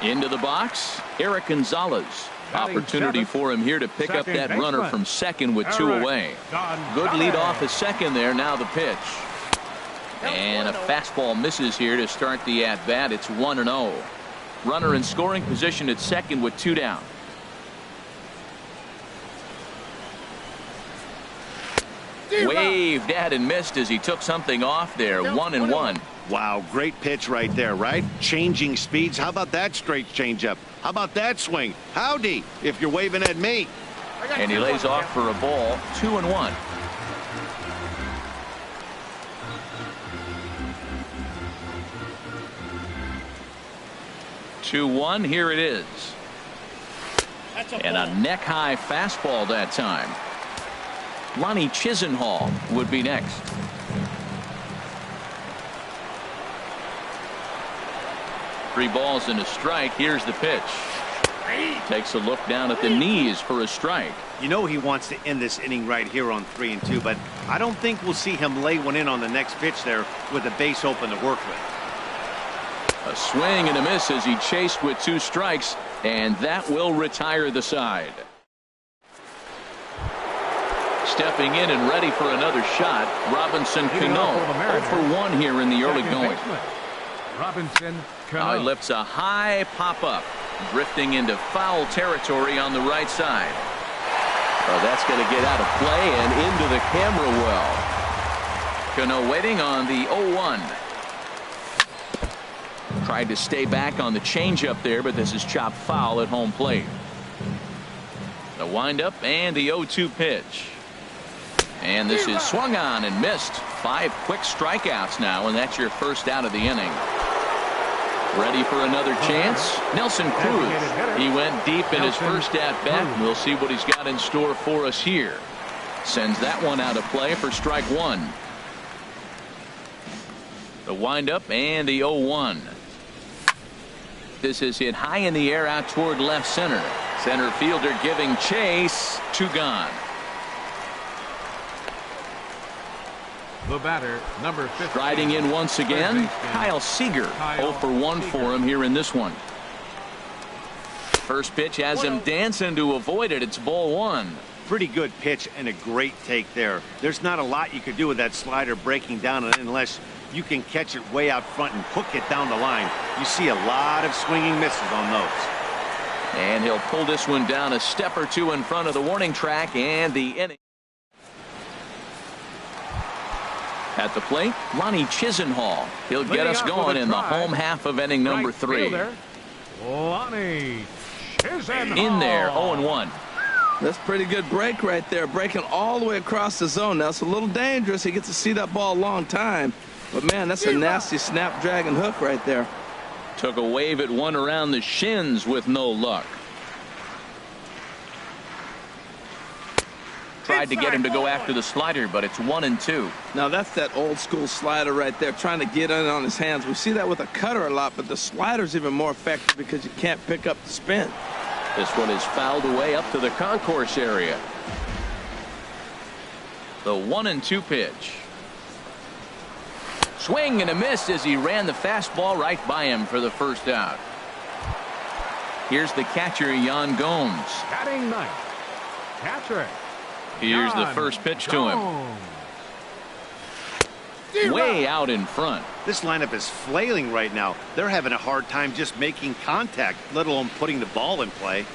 Into the box, Eric Gonzalez. Opportunity for him here to pick up that runner from second with 2 away. Good lead off at second there. Now the pitch. And a fastball misses here to start the at-bat. It's 1-0. Runner in scoring position at second with 2 down. Waved at and missed as he took something off there. 1-1. Wow, great pitch right there, right? Changing speeds. How about that straight changeup? How about that swing? Howdy, if you're waving at me. And he lays off for a ball. 2-1. Here it is. And a neck-high fastball that time. Lonnie Chisenhall would be next. Three balls and a strike. Here's the pitch. Takes a look down at the knees for a strike. You know he wants to end this inning right here on 3-2, but I don't think we'll see him lay one in on the next pitch there with the base open to work with. A swing and a miss as he chased with 2 strikes, and that will retire the side. Stepping in and ready for another shot, Robinson Cano. 0 for 1 here in the early going. Robinson Cano. Now he lifts a high pop-up, drifting into foul territory on the right side. Oh, that's going to get out of play and into the camera well. Cano waiting on the 0-1. Tried to stay back on the changeup there, but this is chopped foul at home plate. The windup and the 0-2 pitch. And this is swung on and missed. 5 quick strikeouts now, and that's your first out of the inning. Ready for another chance? Nelson Cruz. He went deep in his first at-bat. We'll see what he's got in store for us here. Sends that one out of play for strike 1. The windup and the 0-1. This is hit high in the air out toward left center. Center fielder giving chase. 2 gone. The batter, number 15. Striding in once again, Kyle Seager. 0 for 1 for him here in this one. First pitch has him dancing to avoid it. It's ball 1. Pretty good pitch and a great take there. There's not a lot you could do with that slider breaking down unless you can catch it way out front and hook it down the line. You see a lot of swinging misses on those. And he'll pull this one down a step or two in front of the warning track, and the inning. At the plate, Lonnie Chisenhall. He'll get us going in the home half of inning number 3. Lonnie Chisenhall. In there, 0-1. That's a pretty good break right there, breaking all the way across the zone. Now, it's a little dangerous. He gets to see that ball a long time. But, man, that's a nasty snapdragon hook right there. Took a wave at one around the shins with no luck. Tried to get him to go after the slider, but it's 1-2. Now, that's that old-school slider right there, trying to get in on his hands. We see that with a cutter a lot, but the slider's even more effective because you can't pick up the spin. This one is fouled away up to the concourse area. The 1-2 pitch. Swing and a miss as he ran the fastball right by him for the first out. Here's the catcher, Yan Gomes. Batting ninth, catcher. Here's the first pitch to him. Way out in front. This lineup is flailing right now. They're having a hard time just making contact, let alone putting the ball in play.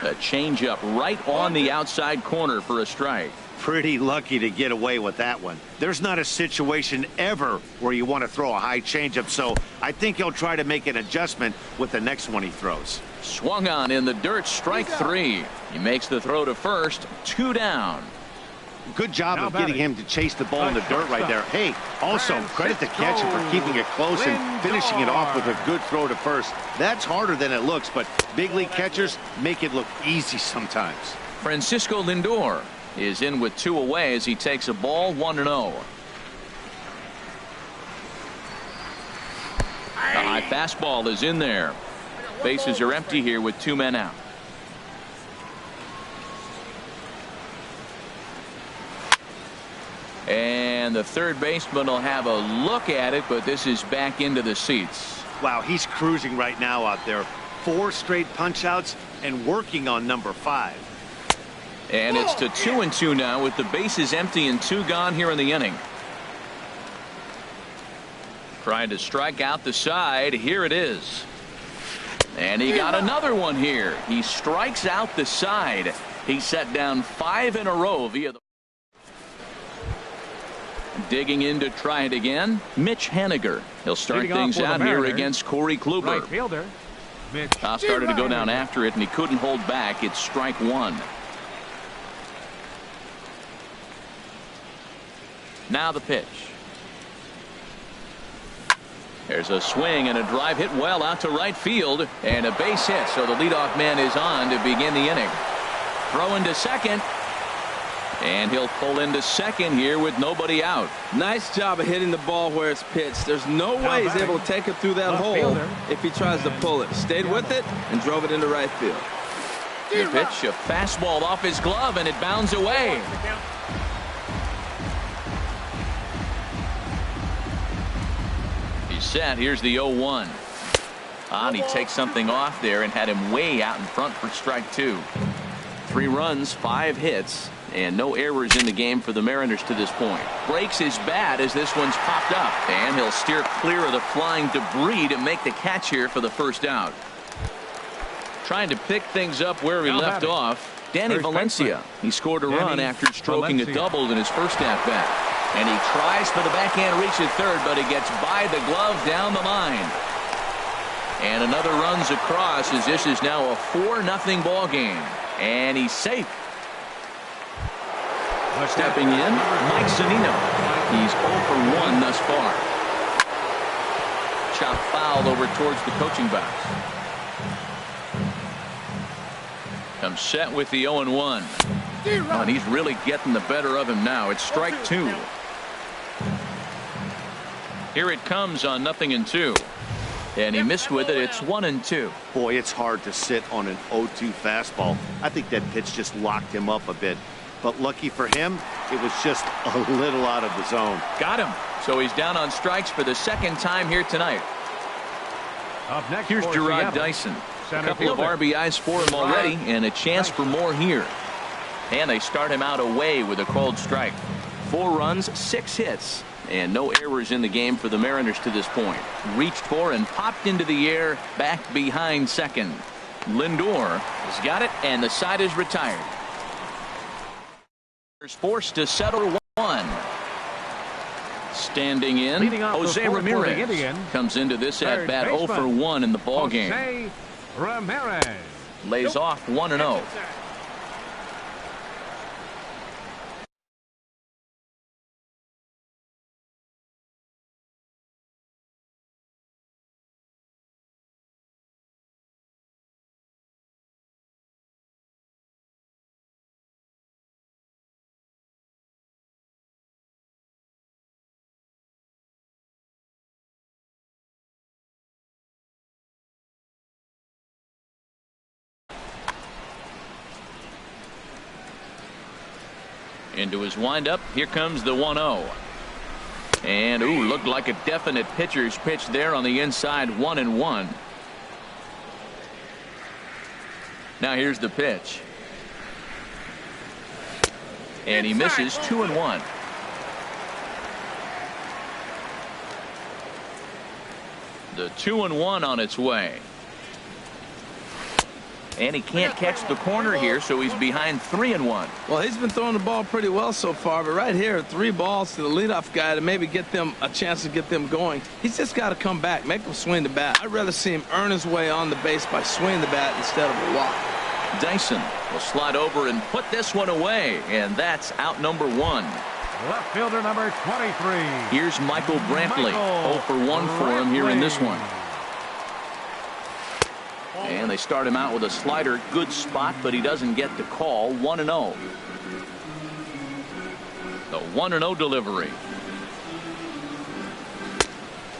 A changeup right on the outside corner for a strike. Pretty lucky to get away with that one. There's not a situation ever where you want to throw a high changeup, so I think he'll try to make an adjustment with the next one he throws. Swung on in the dirt, strike 3. He makes the throw to first, 2 down. Good job of getting him to chase the ball in the dirt right there. Hey, also credit the catcher for keeping it close and finishing it off with a good throw to first. That's harder than it looks, but big league catchers make it look easy sometimes. Francisco Lindor is in with 2 away as he takes a ball, 1-0. The high fastball is in there. Bases are empty here with 2 men out. And the third baseman will have a look at it, but this is back into the seats. Wow, he's cruising right now out there. 4 straight punch outs and working on number 5. And it's to 2-2 now with the bases empty and 2 gone here in the inning. Trying to strike out the side. Here it is. And he got another one here. He strikes out the side. He set down 5 in a row via the. Digging in to try it again, Mitch Haniger. He'll start things out here against Corey Kluber. Right fielder, Mitch. Started to go down after it, and he couldn't hold back. It's strike 1. Now the pitch. There's a swing and a drive hit well out to right field, and a base hit, so the leadoff man is on to begin the inning. Throw into second. And he'll pull into second here with nobody out. Nice job of hitting the ball where it's pitched. There's no way he's able to take it through that hole if he tries to pull it. Stayed with it and drove it into right field. The pitch, a fastball off his glove, and it bounds away. He's set. Here's the 0-1. And he takes something off there and had him way out in front for strike 2. 3 runs, 5 hits. And no errors in the game for the Mariners to this point. Breaks his bat as this one's popped up. And he'll steer clear of the flying debris to make the catch here for the first out. Trying to pick things up where he left off. Danny Valencia. He scored a run after stroking a double in his first at-bat. And he tries for the backhand reach at third, but he gets by the glove down the line. And another runs across as this is now a 4-0 ball game. And he's safe. Stepping in, Mike Zunino. He's 0 for 1 thus far. Chop fouled over towards the coaching box. Comes set with the 0-1. Oh, and he's really getting the better of him now. It's strike 2. Here it comes on 0-2. And he missed with it. It's 1-2. Boy, it's hard to sit on an 0-2 fastball. I think that pitch just locked him up a bit. But lucky for him, it was just a little out of the zone. Got him. So he's down on strikes for the second time here tonight. Up next, here's Gerard Dyson. A couple of RBIs for him already, and a chance for more here. And they start him out away with a called strike. 4 runs, 6 hits, and no errors in the game for the Mariners to this point. Reached for and popped into the air, back behind second. Lindor has got it, and the side is retired. Forced to settle one. Standing in, Jose Ramirez comes into this at bat 0 for 1 in the ball game. Ramirez lays off 1-0. Into his windup. Here comes the 1-0. And looked like a definite pitcher's pitch there on the inside. 1-1. Now here's the pitch. And he misses. 2-1. The 2-1 on its way. And he can't catch the corner here, so he's behind 3-1. Well, he's been throwing the ball pretty well so far, but right here, 3 balls to the leadoff guy to maybe get them a chance to get them going. He's just got to come back, make them swing the bat. I'd rather see him earn his way on the base by swinging the bat instead of a walk. Dyson will slide over and put this one away, and that's out number 1. Left fielder number 23. Here's Michael Brantley. 0 for 1 for him here in this one. And they start him out with a slider. Good spot, but he doesn't get the call. 1-0. The 1-0 delivery.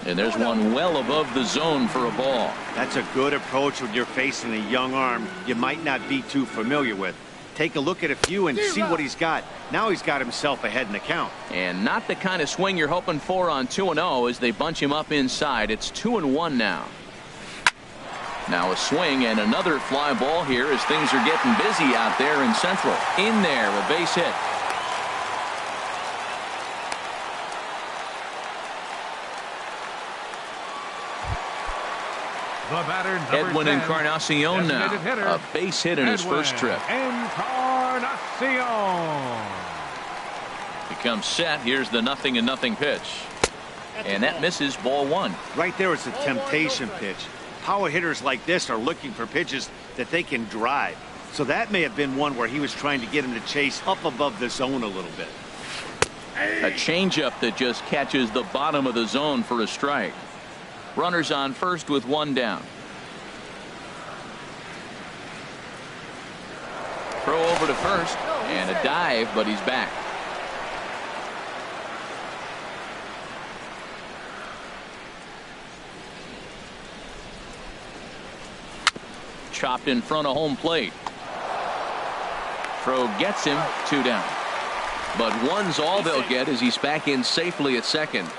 And there's one well above the zone for a ball. That's a good approach when you're facing a young arm you might not be too familiar with. Take a look at a few and see what he's got. Now he's got himself ahead in the count. And not the kind of swing you're hoping for on 2-0 as they bunch him up inside. It's 2-1 now. Now a swing and another fly ball here as things are getting busy out there in Central. In there, a base hit. The batter, Edwin 10, Encarnacion now. hitter, A base hit in his first trip. Encarnacion. Becomes set. Here's the 0-0 pitch. And that misses. Ball 1. Right there is a temptation pitch. Power hitters like this are looking for pitches that they can drive. So that may have been one where he was trying to get him to chase up above the zone a little bit. A changeup that just catches the bottom of the zone for a strike. Runners on first with 1 down. Throw over to first and a dive, but he's back. Chopped in front of home plate. Throw gets him. 2 down. But 1's all they'll get as he's back in safely at second.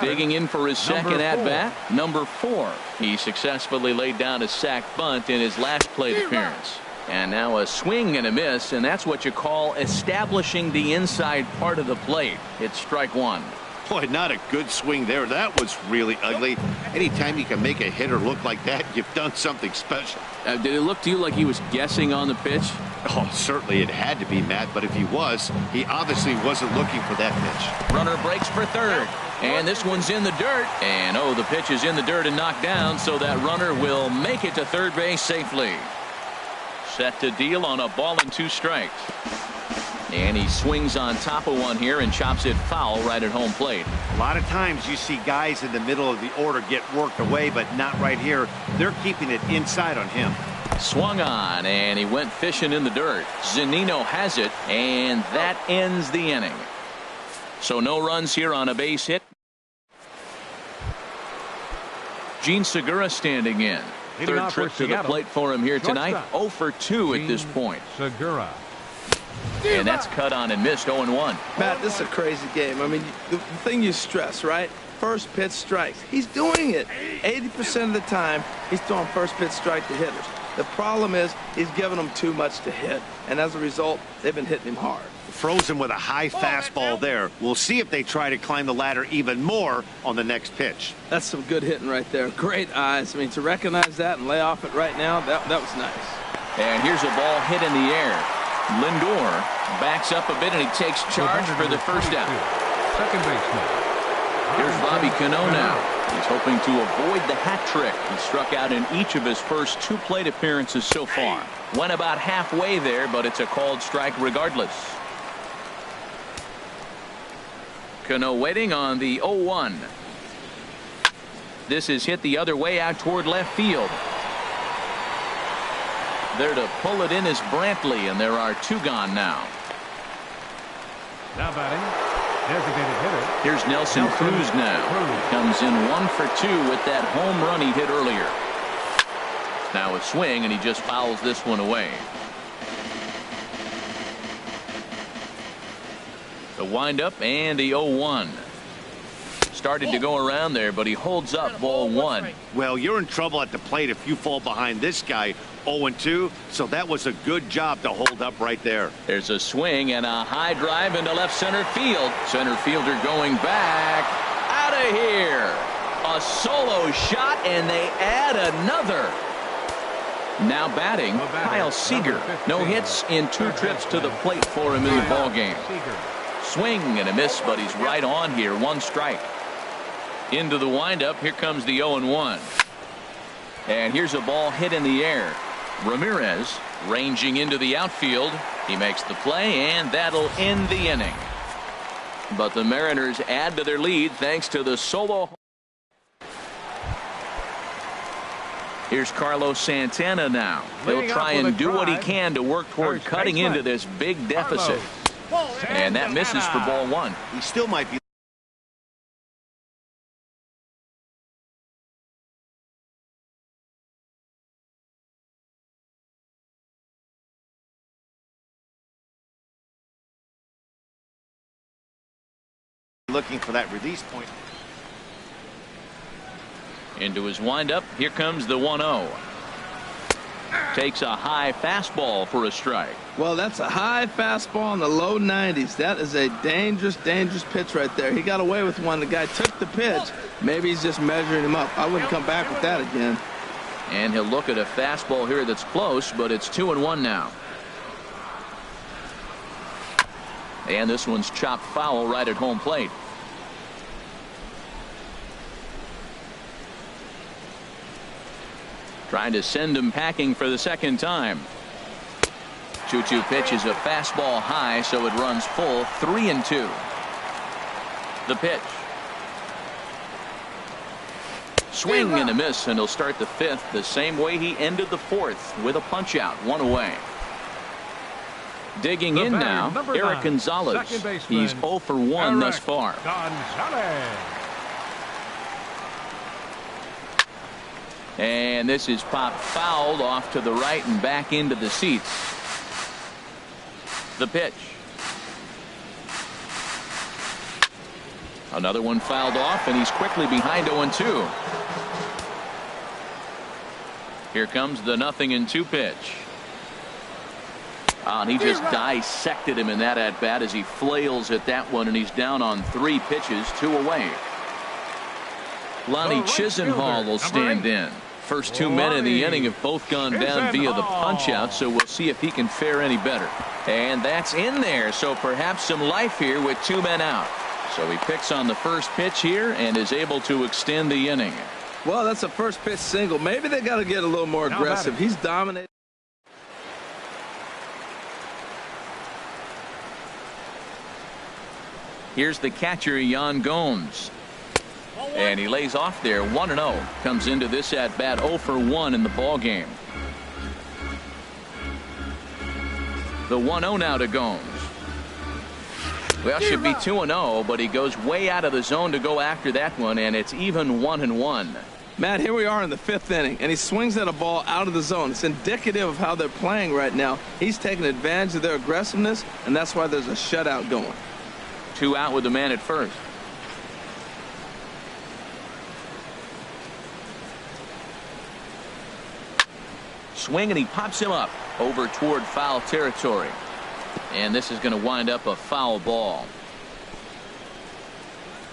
Digging in for his second at bat, number 4. He successfully laid down a sac bunt in his last plate appearance. And now a swing and a miss, and that's what you call establishing the inside part of the plate. It's strike 1. Boy, not a good swing there. That was really ugly. Anytime you can make a hitter look like that, you've done something special. Did it look to you like he was guessing on the pitch? Oh, certainly it had to be, Matt, but if he was, he obviously wasn't looking for that pitch. Runner breaks for third, and this one's in the dirt. And the pitch is in the dirt and knocked down, so that runner will make it to third base safely. Set to deal on a ball and 2 strikes. And he swings on top of one here and chops it foul right at home plate. A lot of times you see guys in the middle of the order get worked away, but not right here. They're keeping it inside on him. Swung on, and he went fishing in the dirt. Zunino has it, and that ends the inning. So no runs here on a base hit. Gene Segura standing in. Third trip to the plate for him here tonight. 0 for 2 at this point. Segura. And that's cut on and missed. 0-1. Matt, this is a crazy game. I mean, the thing you stress, right? first pitch strikes. He's doing it. 80% of the time, he's throwing first pitch strike to hitters. The problem is he's giving them too much to hit, and as a result, they've been hitting him hard. Frozen with a high fastball there. We'll see if they try to climb the ladder even more on the next pitch. That's some good hitting right there. Great eyes. I mean, to recognize that and lay off it right now, that was nice. And here's a ball hit in the air. Lindor backs up a bit, and he takes charge for the first out. Second baseman. Here's Bobby Cano now. He's hoping to avoid the hat trick. He struck out in each of his first 2 plate appearances so far. Went about halfway there, but it's a called strike regardless. Cano waiting on the 0-1. This is hit the other way out toward left field. There to pull it in is Brantley, and there are 2 gone now. Now batting, designated hitter. Here's Nelson Cruz now. Comes in 1 for 2 with that home run he hit earlier. Now a swing, and he just fouls this one away. The windup and the 0-1. Started to go around there, but he holds up ball 1. Well, you're in trouble at the plate if you fall behind this guy 0-2, so that was a good job to hold up right there. There's a swing and a high drive into left center field. Center fielder going back. Out of here. A solo shot, and they add another. Now batting, Kyle Seager. No hits in 2 trips to the plate for him in the ballgame. Swing and a miss, but he's right on here. 1 strike. Into the windup. Here comes the 0-1. And here's a ball hit in the air. Ramirez ranging into the outfield. He makes the play, and that'll end the inning. But the Mariners add to their lead thanks to the solo. Here's Carlos Santana now. He'll try and do what he can to work toward cutting into this big deficit. And that misses for ball 1. He still might be. Looking for that release point. Into his windup. Here comes the 1-0. Takes a high fastball for a strike. Well, that's a high fastball in the low 90s. That is a dangerous, dangerous pitch right there. He got away with one. The guy took the pitch. Maybe he's just measuring him up. I wouldn't come back with that again. And he'll look at a fastball here that's close, but it's 2-1 now. And this one's chopped foul right at home plate. Trying to send him packing for the second time. 2-2 pitch is a fastball high, so it runs full. 3-2. The pitch. Swing and a miss, and he'll start the 5th the same way he ended the 4th with a punch out. 1 away. Digging in now, Eric Gonzalez. He's 0 for 1 thus far. And this is popped fouled off to the right and back into the seats. The pitch. Another one fouled off, and he's quickly behind 0-2. Here comes the 0-2 pitch. And he just dissected him in that at bat as he flails at that one, and he's down on 3 pitches, 2 away. Lonnie Chisenhall will stand in. First 2 men in the inning have both gone down via the punch out, so we'll see if he can fare any better. And that's in there, so perhaps some life here with 2 men out. So he picks on the first pitch here and is able to extend the inning. Well, that's a first pitch single. Maybe they got to get a little more aggressive. He's dominating. Here's the catcher, Yan Gomes. And he lays off there. 1-0. Comes into this at bat 0 for 1 in the ball game. The 1-0 now to Gomes. Well, should be 2-0, but he goes way out of the zone to go after that one, and it's even 1-1. Matt, here we are in the 5th inning, and he swings at a ball out of the zone. It's indicative of how they're playing right now. He's taking advantage of their aggressiveness, and that's why there's a shutout going. 2 out with the man at first. swing, and he pops him up over toward foul territory. And this is going to wind up a foul ball.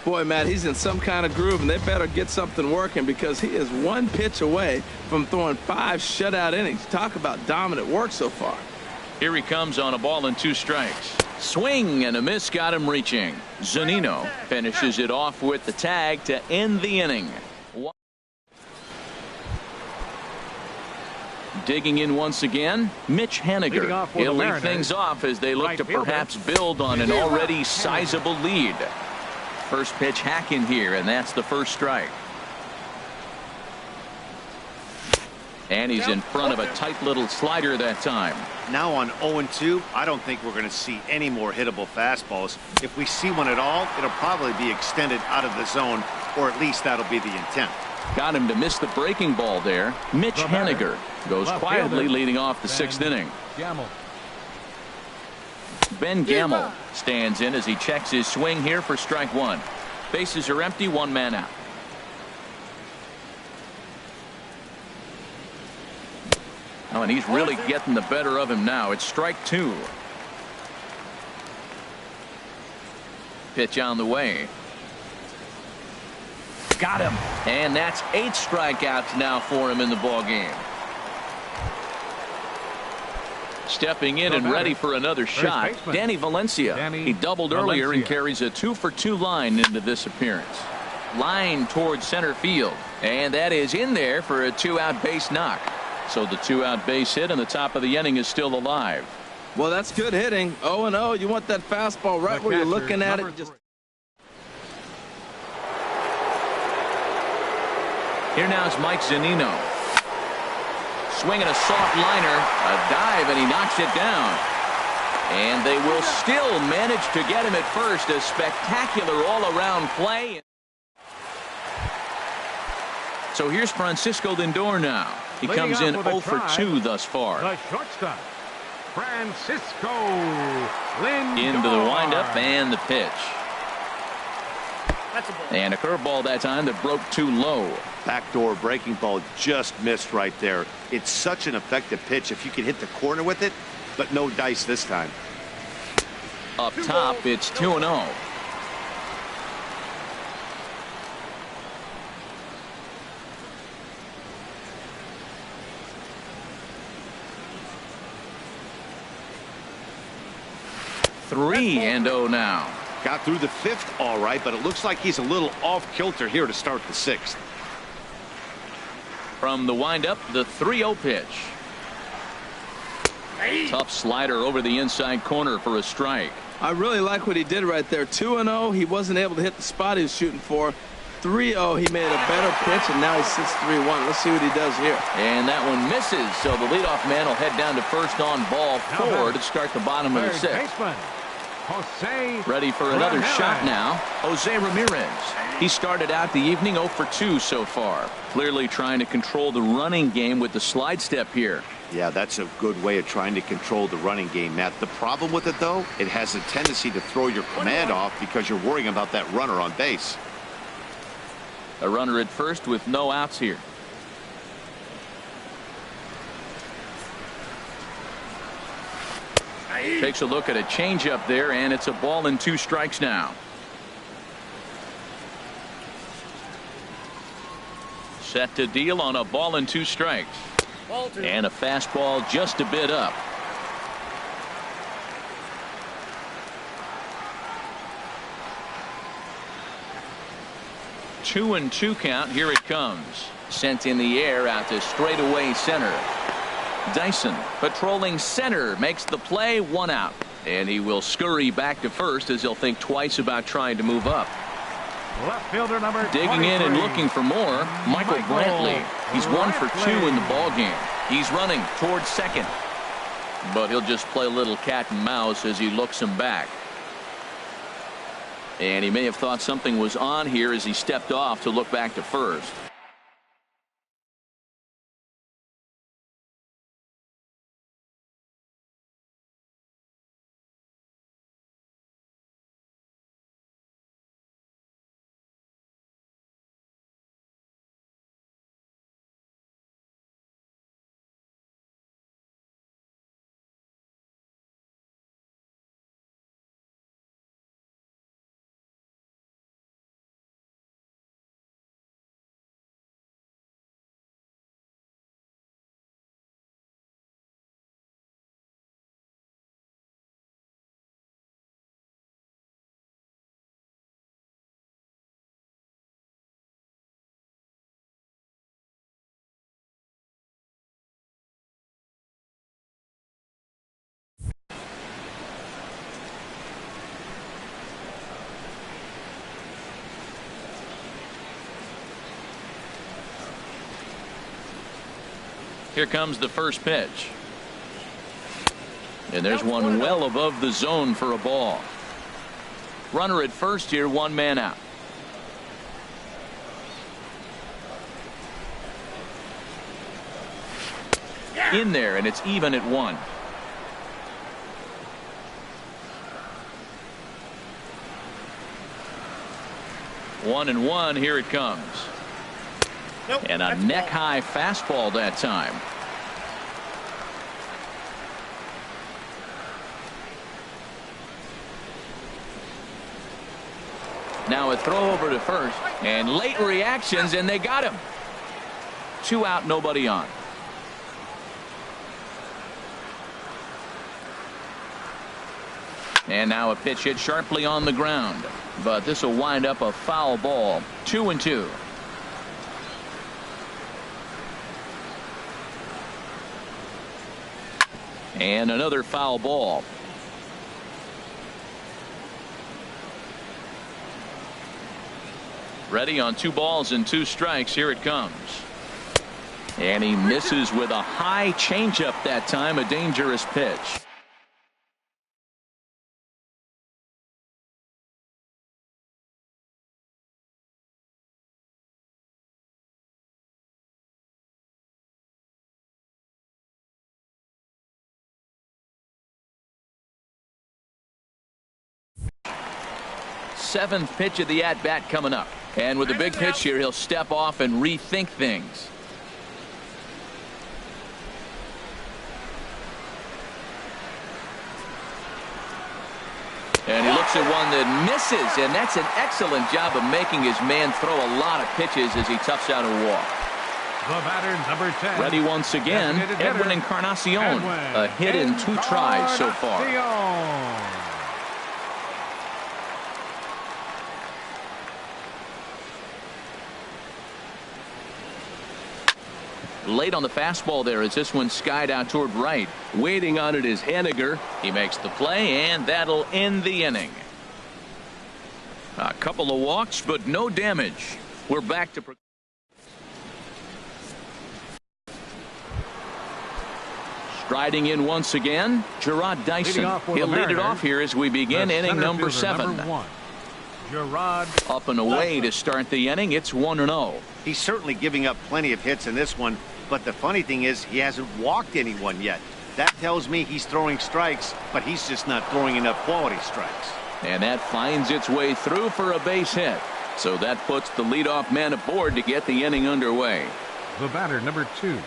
Boy, Matt, he's in some kind of groove, and they better get something working because he is one pitch away from throwing 5 shutout innings. Talk about dominant work so far. Here he comes on a ball and 2 strikes. Swing and a miss got him reaching. Zunino finishes it off with the tag to end the inning. Digging in once again, Mitch Haniger. He'll lead things off as they look to perhaps build on an already sizable lead. First pitch hack in here, and that's the first strike. And he's in front of a tight little slider that time. Now on 0-2, I don't think we're going to see any more hittable fastballs. If we see one at all, it'll probably be extended out of the zone, or at least that'll be the intent. Got him to miss the breaking ball there. Mitch Haniger goes quietly leading off the 6th inning. Ben Gamel stands in as he checks his swing here for strike 1. Bases are empty, 1 man out. Oh, and he's really getting the better of him now. It's strike 2. Pitch on the way. Got him. And that's 8 strikeouts now for him in the ball game. Stepping in and ready for another shot, Danny Valencia. He doubled earlier and carries a 2-for-2 line into this appearance. Line towards center field, and that is in there for a 2-out base knock. So the 2-out base hit and the top of the inning is still alive. Well, that's good hitting. 0-0. You want that fastball right where you're looking at it. Here now is Mike Zunino. Swinging a soft liner, a dive, and he knocks it down. And they will still manage to get him at first. A spectacular all-around play. So here's Francisco Lindor now. He comes in 0 for 2 thus far. The shortstop, Francisco Lindor. Into the windup and the pitch. And a curveball that time that broke too low. Backdoor breaking ball just missed right there. It's such an effective pitch if you can hit the corner with it, but no dice this time. Up top, it's 2-0. Three and 0 now. Got through the 5th all right, but it looks like he's a little off kilter here to start the 6th. From the windup, the 3-0 pitch. Tough slider over the inside corner for a strike. I really like what he did right there. 2-0. He wasn't able to hit the spot he was shooting for. 3-0. He made a better pitch, and now he sits 3-1. Let's see what he does here. And that one misses, so the leadoff man will head down to first on ball 4 to start the bottom of the 6th. Ready for another shot now. Jose Ramirez. He started out the evening 0 for 2 so far. Clearly trying to control the running game with the slide step here. Yeah, that's a good way of trying to control the running game, Matt. The problem with it, though, it has a tendency to throw your command off because you're worrying about that runner on base. A runner at first with no outs here. Takes a look at a changeup there, and it's a ball and 2 strikes now. Set to deal on a ball and 2 strikes. And a fastball just a bit up. Two and 2 count. Here it comes. Sent in the air out to straightaway center. Dyson patrolling center makes the play, 1 out. And he will scurry back to first as he'll think twice about trying to move up. Left fielder number digging in and looking for more, Michael Brantley. He's 1 for 2 in the ball game. He's running towards second, but he'll just play a little cat and mouse as he looks him back. And he may have thought something was on here as he stepped off to look back to first. Here comes the first pitch. And there's one well above the zone for a ball. Runner at first here, 1 man out. In there, and it's even at 1. One and one, here it comes. Nope, and a neck high fastball that time. Now a throw over to first, and late reactions, and they got him. 2 out, nobody on. And now a pitch hit sharply on the ground, but this will wind up a foul ball. 2-2. And another foul ball. Ready on 2 balls and 2 strikes. Here it comes. And he misses with a high changeup that time. A dangerous pitch. Seventh pitch of the at-bat coming up. And with the big pitch here, he'll step off and rethink things. And he looks at one that misses, and that's an excellent job of making his man throw a lot of pitches as he toughs out a walk. The batter, number 10. Ready once again, Edwin Encarnacion. A hit in 2 tries so far. Late on the fastball there as this one skied out toward right. Waiting on it is Henniger. He makes the play, and that'll end the inning. A couple of walks, but no damage. We're back to... Striding in once again, Gerard Dyson. He'll lead it off here as we begin inning number 7. Gerard. Up and away to start the inning. It's 1-0. He's certainly giving up plenty of hits in this one, but the funny thing is he hasn't walked anyone yet. That tells me he's throwing strikes, but he's just not throwing enough quality strikes. And that finds its way through for a base hit. So that puts the leadoff man aboard to get the inning underway. The batter, number 2.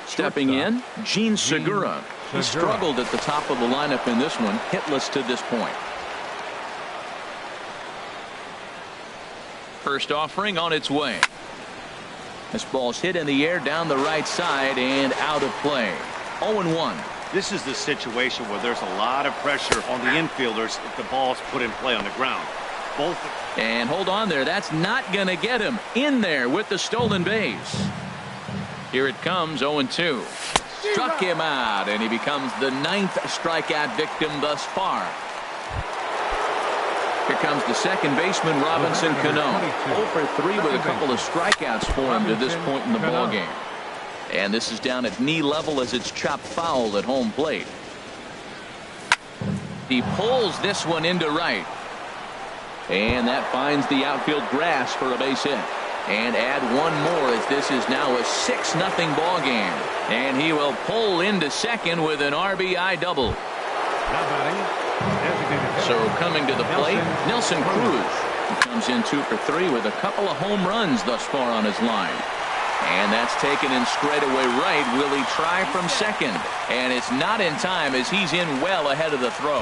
Stepping in, Gene Segura. He struggled at the top of the lineup in this one, hitless to this point. First offering on its way. This ball's hit in the air down the right side and out of play. 0-1. This is the situation where there's a lot of pressure on the infielders if the ball's put in play on the ground. Both. And hold on there. That's not going to get him in there with the stolen base. Here it comes, 0-2. Struck him out, and he becomes the 9th strikeout victim thus far. Here comes the second baseman, Robinson Cano. 0 for 3 with a couple of strikeouts for him to this point in the ballgame. And this is down at knee level as it's chopped foul at home plate. He pulls this one into right. And that finds the outfield grass for a base hit. And add one more as this is now a 6-0 ball game. And he will pull into second with an RBI double. So coming to the plate, Nelson Cruz. He comes in 2 for 3 with a couple of home runs thus far on his line. And that's taken in straightaway right. Will he try from second? And it's not in time as he's in well ahead of the throw.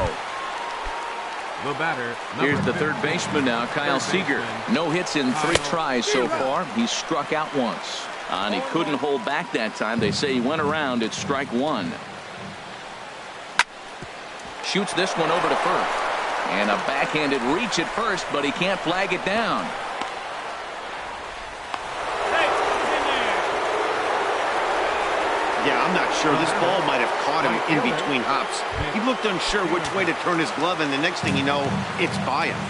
The batter, here's the third baseman now, Kyle Seager. No hits in 3 tries so far. He's struck out once. And he couldn't hold back that time. They say he went around at strike 1. Shoots this one over to first. And a backhanded reach at first, but he can't flag it down. Yeah, I'm not sure. This ball might have caught him in between hops. He looked unsure which way to turn his glove, and the next thing you know, it's by him.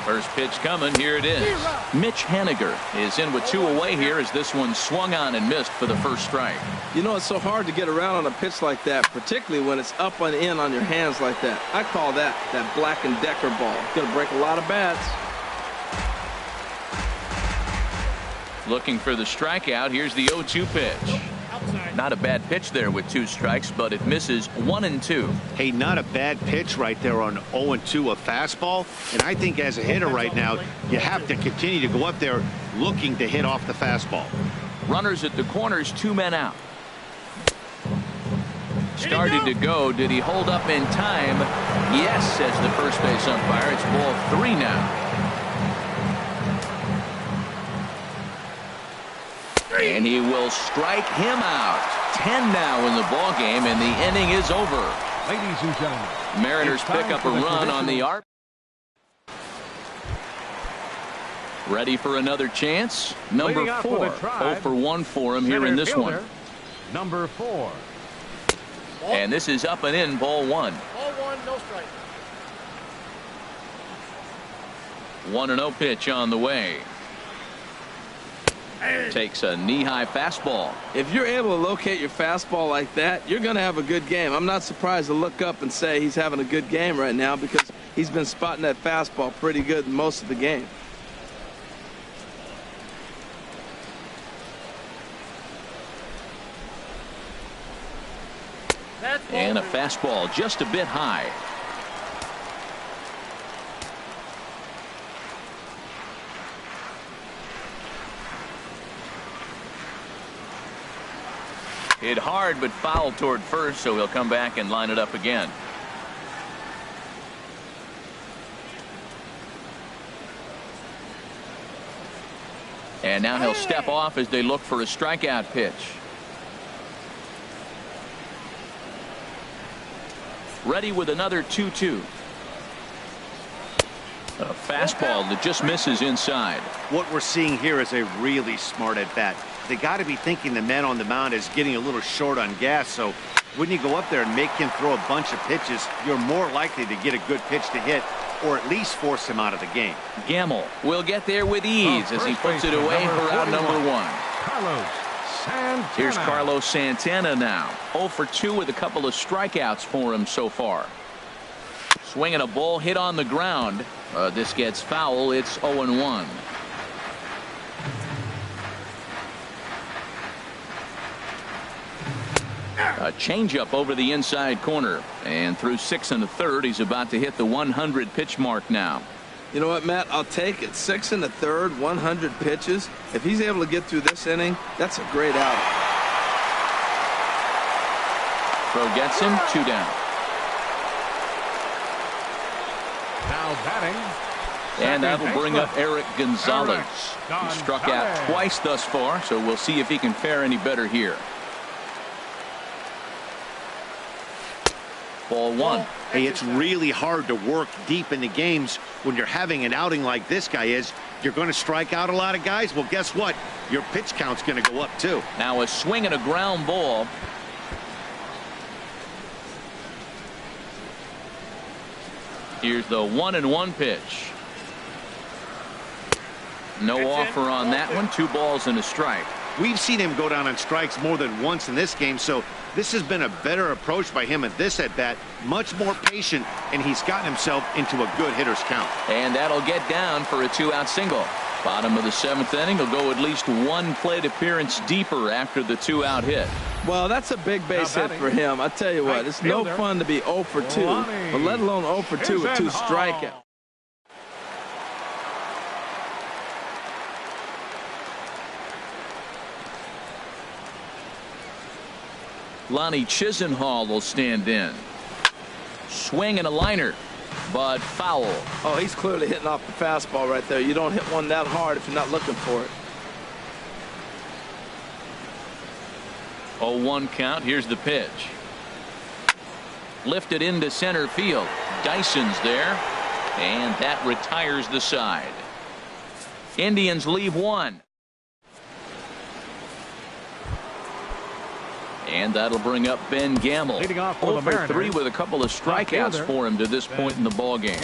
First pitch coming. Here it is. Mitch Haniger is in with 2 away here as this one swung on and missed for the first strike. You know, it's so hard to get around on a pitch like that, particularly when it's up and in on your hands like that. I call that Black and Decker ball. It's going to break a lot of bats. Looking for the strikeout. Here's the 0-2 pitch. Not a bad pitch there with 2 strikes, but it misses 1-2. Hey, not a bad pitch right there on 0-2, a fastball. And I think as a hitter right now, you have to continue to go up there looking to hit off the fastball. Runners at the corners, 2 men out. Started to go. Did he hold up in time? Yes, says the first base umpire. It's ball 3 now. And he will strike him out. 10 now in the ball game, and the inning is over. Ladies and gentlemen, Mariners pick up a run on the arc. Ready for another chance. Number 4. 0 for 1 for him here in this one. Number 4. And this is up and in, ball 1. Ball 1, no strike. 1-0 pitch on the way. Takes a knee-high fastball. If you're able to locate your fastball like that, you're going to have a good game. I'm not surprised to look up and say he's having a good game right now because he's been spotting that fastball pretty good most of the game. And a fastball just a bit high. Hit hard but foul toward first, so he'll come back and line it up again. And now he'll step off as they look for a strikeout pitch. Ready with another 2-2. A fastball that just misses inside. What we're seeing here is a really smart at bat. They got to be thinking the man on the mound is getting a little short on gas, so when you go up there and make him throw a bunch of pitches, you're more likely to get a good pitch to hit or at least force him out of the game. Gamble will get there with ease as he puts it away for out number 1. Carlos Santana. Here's Carlos Santana now. 0 for 2 with a couple of strikeouts for him so far. Swinging a ball hit on the ground. This gets foul. It's 0-1. A changeup over the inside corner, and through 6 1/3, he's about to hit the 100 pitch mark now. You know what, Matt? I'll take it. 6 1/3, 100 pitches. If he's able to get through this inning, that's a great outing. Throw gets him, 2 down. Now batting. And that'll bring up Eric Gonzalez. He struck out twice thus far, so we'll see if he can fare any better here. Ball 1. Hey, it's really hard to work deep in the games when you're having an outing like this guy is. You're going to strike out a lot of guys. Well, guess what? Your pitch count's going to go up, too. Now a swing and a ground ball. Here's the 1-1 pitch. No offer on that one. 2 balls and a strike. We've seen him go down on strikes more than once in this game, so this has been a better approach by him at this at-bat. Much more patient, and he's gotten himself into a good hitter's count. And that'll get down for a 2-out single. Bottom of the 7th inning. He'll go at least 1 plate appearance deeper after the 2-out hit. Well, that's a big base hit for him. I tell you what, it's no fun to be 0 for 2, but let alone 0 for 2 with 2 strikeouts. Lonnie Chisenhall will stand in. Swing and a liner, but foul. Oh, he's clearly hitting off the fastball right there. You don't hit one that hard if you're not looking for it. 0-1 count. Here's the pitch. Lifted into center field. Dyson's there, and that retires the side. Indians leave 1. And that'll bring up Ben Gamble. Leading off for 0 the for Mariners. 3 with a couple of strikeouts for him to this point in the ball game.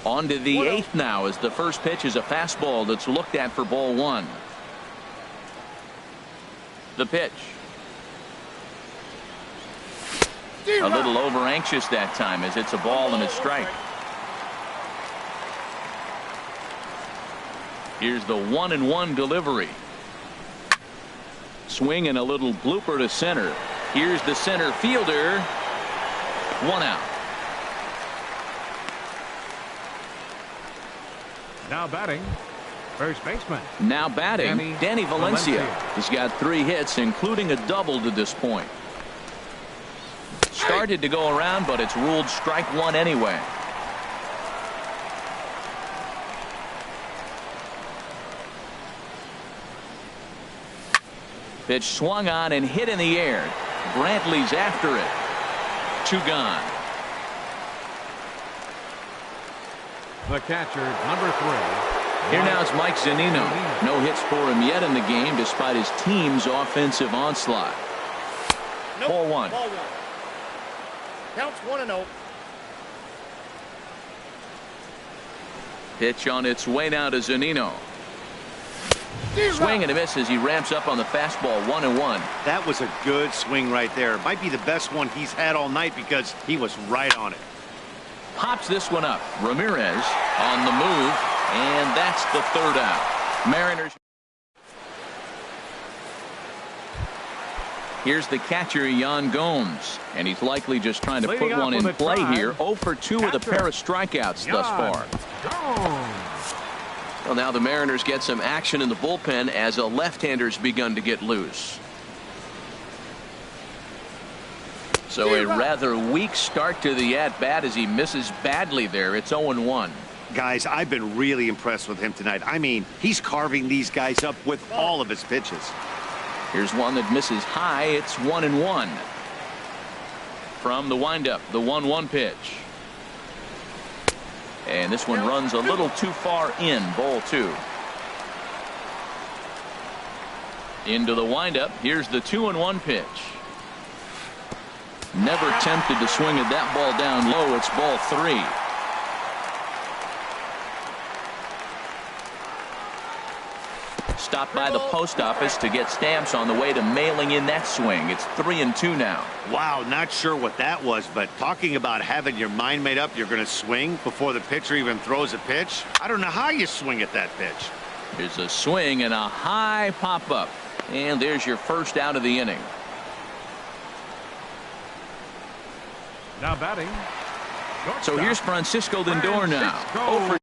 On to the 8th now, as the first pitch is a fastball that's looked at for ball 1. The pitch. A little over anxious that time, as it's a ball and a strike. Here's the 1-1 delivery. Swing and a little blooper to center. Here's the center fielder. 1 out. Now batting, first baseman. Now batting, Danny Valencia. He's got 3 hits, including a double to this point. Started to go around, but it's ruled strike 1 anyway. Pitch swung on and hit in the air. Brantley's after it. 2 gone. The catcher, number 3. Here now is Mike Zunino. No hits for him yet in the game, despite his team's offensive onslaught. 4-1. Counts 1-0. Pitch on its way now to Zunino. Swing and a miss as he ramps up on the fastball. 1-1. That was a good swing right there. Might be the best one he's had all night because he was right on it. Pops this one up. Ramirez on the move, and that's the 3rd out. Mariners. Here's the catcher, Yan Gomes, and he's likely just trying to put one in play here. 0 for 2 with a pair of strikeouts thus far. Well, now the Mariners get some action in the bullpen as a left-hander's begun to get loose. So a rather weak start to the at-bat as he misses badly there. It's 0-1. Guys, I've been really impressed with him tonight. I mean, he's carving these guys up with all of his pitches. Here's one that misses high. It's 1-1. From the windup, the 1-1 pitch. And this one runs a little too far in. Ball 2. Into the windup. Here's the 2-1 pitch. Never tempted to swing at that ball down low. It's ball 3. Stopped by the post office to get stamps on the way to mailing in that swing. It's 3-2 now. Wow, not sure what that was, but talking about having your mind made up you're going to swing before the pitcher even throws a pitch. I don't know how you swing at that pitch. There's a swing and a high pop up, and there's your first out of the inning. Now batting. So here's Francisco Lindor now. 0 for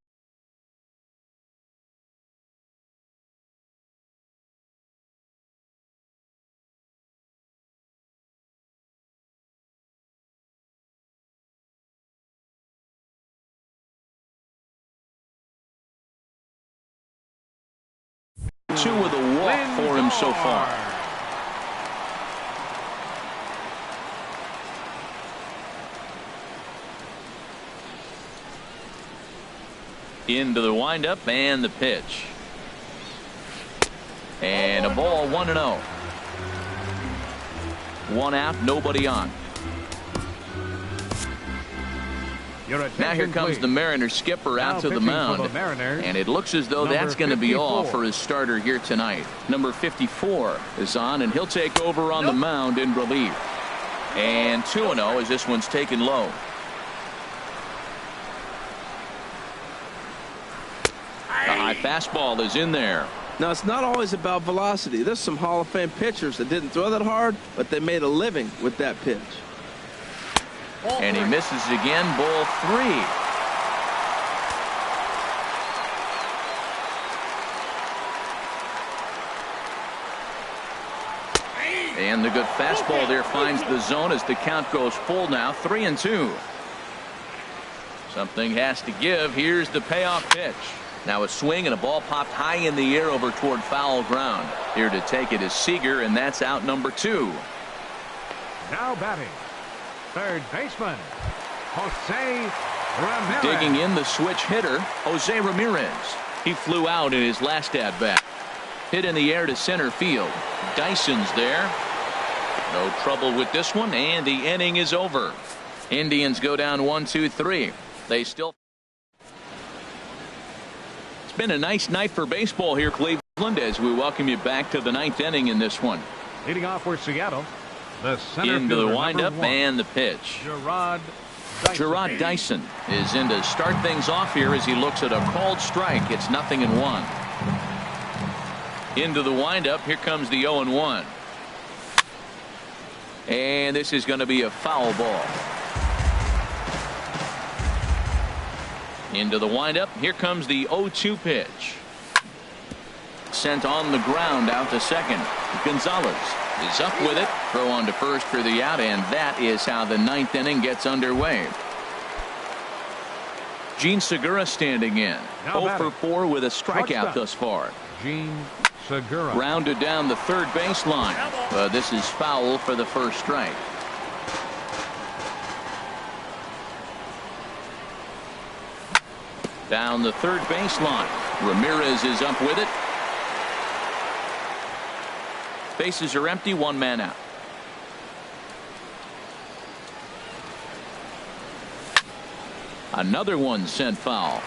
2 with a walk for him so far. Into the windup and the pitch. And a ball. 1-0. 1 out, nobody on. Now here comes the Mariners skipper out to the mound, and it looks as though that's going to be all for his starter here tonight. Number 54 is on, and he'll take over on the mound in relief. And 2-0 as this one's taken low. The high fastball is in there. Now, it's not always about velocity. There's some Hall of Fame pitchers that didn't throw that hard, but they made a living with that pitch. And he misses again. Ball 3. And the good fastball there finds the zone as the count goes full now. 3-2. Something has to give. Here's the payoff pitch. Now a swing and a ball popped high in the air over toward foul ground. Here to take it is Seager, and that's out number 2. Now batting, third baseman, Jose Ramirez. Digging in the switch hitter, Jose Ramirez. He flew out in his last at bat. Hit in the air to center field. Dyson's there. No trouble with this one, and the inning is over. Indians go down 1-2-3. They still. been a nice night for baseball here, Cleveland, as we welcome you back to the ninth inning in this one. Leading off for Seattle, the center into the fielder, windup number 1, and the pitch. Gerard Dyson is in to start things off here as he looks at a called strike. It's 0-1. Into the windup. Here comes the 0-1. And this is going to be a foul ball. Into the windup. Here comes the 0-2 pitch. Sent on the ground out to second. Gonzalez is up with it. Throw on to first for the out, and that is how the ninth inning gets underway. Gene Segura standing in. 0 for 4 with a strikeout thus far. Gene Segura. Grounded down the third baseline. This is foul for the first strike. Down the third baseline. Ramirez is up with it. Bases are empty, 1 man out. Another one sent foul.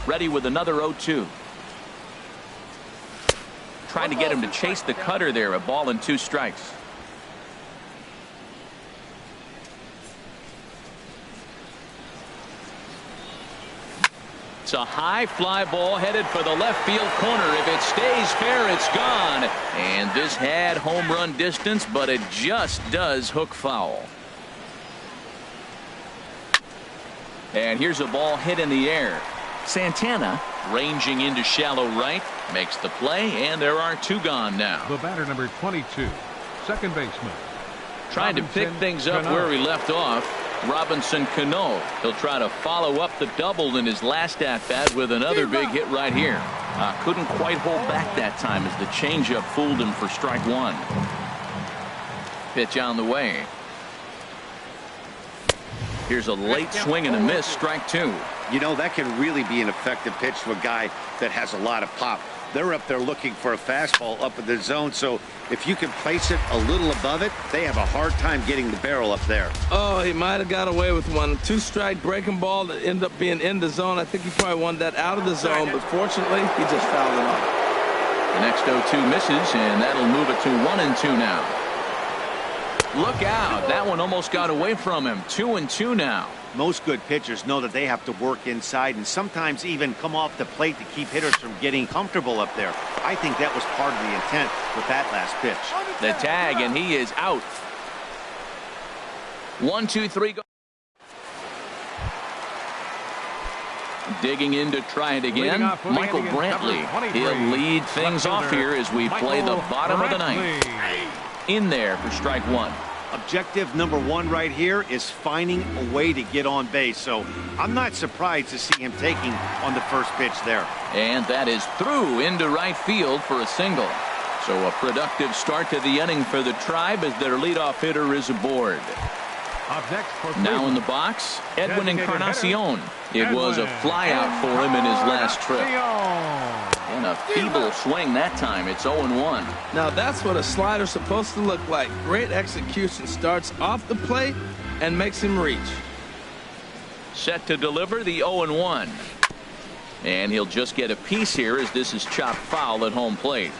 Ready with another 0-2. Trying to get him to chase the cutter there. A ball and 2 strikes. It's a high fly ball headed for the left field corner. If it stays fair, it's gone. And this had home run distance, but it just does hook foul. And here's a ball hit in the air. Santana ranging into shallow right makes the play, and there are 2 gone now. The batter, number 22, second baseman. Trying to pick things up where he left off. Robinson Cano. He'll try to follow up the double in his last at-bat with another big hit right here. Couldn't quite hold back that time as the changeup fooled him for strike 1. Pitch on the way. Here's a late swing and a miss, strike 2. You know, that can really be an effective pitch to a guy that has a lot of pop. They're up there looking for a fastball up in the zone, so if you can place it a little above it, they have a hard time getting the barrel up there. Oh, he might have got away with one. 2-strike breaking ball that ended up being in the zone. I think he probably wanted that out of the zone, but fortunately, he just fouled it off. The next 0-2 misses, and that'll move it to 1-2 now. Look out. That one almost got away from him. 2-2 now. Most good pitchers know that they have to work inside and sometimes even come off the plate to keep hitters from getting comfortable up there. I think that was part of the intent with that last pitch. The tag, and he is out. 1-2-3 go. Digging in to try it again. Michael Brantley. He'll lead things off here as we play the bottom of the ninth. In there for strike 1. Objective number 1 right here is finding a way to get on base. So I'm not surprised to see him taking on the first pitch there. And that is through into right field for a single. So a productive start to the inning for the Tribe as their leadoff hitter is aboard. Up next for now in the box, Edwin Encarnacion. It was a flyout for him in his last trip. And a feeble swing that time. It's 0-1. Now that's what a slider's supposed to look like. Great execution. Starts off the plate and makes him reach. Set to deliver the 0-1. And he'll just get a piece here as this is chopped foul at home plate.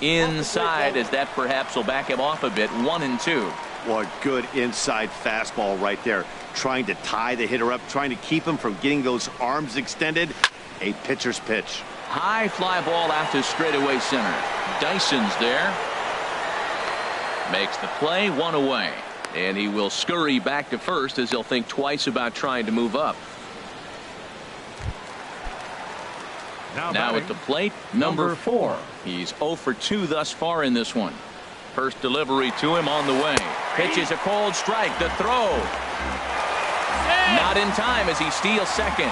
Inside as that perhaps will back him off a bit. 1-2. What good inside fastball right there. Trying to tie the hitter up, trying to keep him from getting those arms extended. A pitcher's pitch. High fly ball out to straightaway center. Dyson's there. Makes the play, 1 away. And he will scurry back to first as he'll think twice about trying to move up. Now at the plate, number 4. He's 0 for 2 thus far in this one. First delivery to him on the way. Pitches a cold strike. The throw. Not in time as he steals second.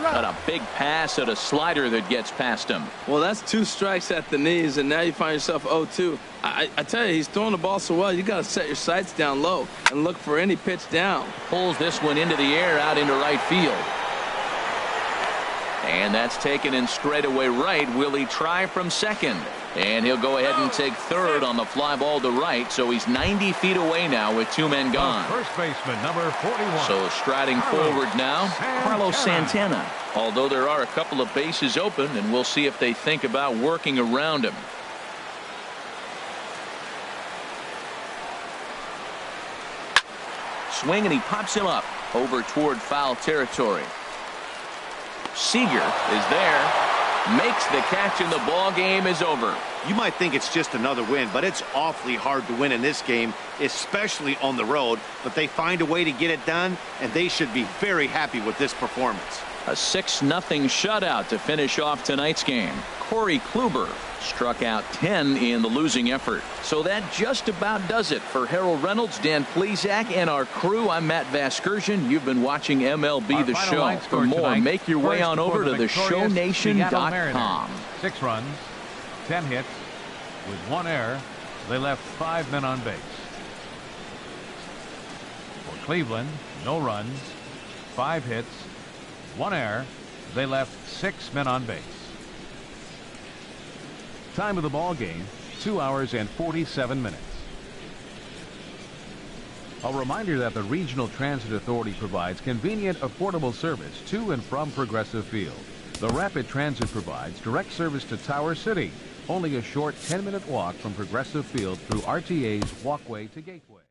Got a big pass at a slider that gets past him. Well, that's 2 strikes at the knees, and now you find yourself 0-2. I tell you, he's throwing the ball so well, you got to set your sights down low and look for any pitch down. Pulls this one into the air out into right field. And that's taken in straightaway right. Will he try from second? And he'll go ahead and take third on the fly ball to right. So he's 90 feet away now with 2 men gone. First baseman, number 41. So striding forward now, Carlos Santana. Although there are a couple of bases open, and we'll see if they think about working around him. Swing, and he pops him up over toward foul territory. Seager is there, makes the catch, and the ball game is over. You might think it's just another win, but it's awfully hard to win in this game, especially on the road. But they find a way to get it done, and they should be very happy with this performance. A 6-0 shutout to finish off tonight's game. Corey Kluber struck out 10 in the losing effort. So that just about does it for Harold Reynolds, Dan Plesac, and our crew. I'm Matt Vasgersian. You've been watching MLB The Show. For more, tonight, make your way on over to theshownation.com. 6 runs, 10 hits, with 1 error. They left 5 men on base. For Cleveland, no runs, 5 hits, 1 error. They left 6 men on base. Time of the ball game, 2 hours and 47 minutes. A reminder that the Regional Transit Authority provides convenient, affordable service to and from Progressive Field. The Rapid Transit provides direct service to Tower City, only a short 10-minute walk from Progressive Field through RTA's walkway to Gateway.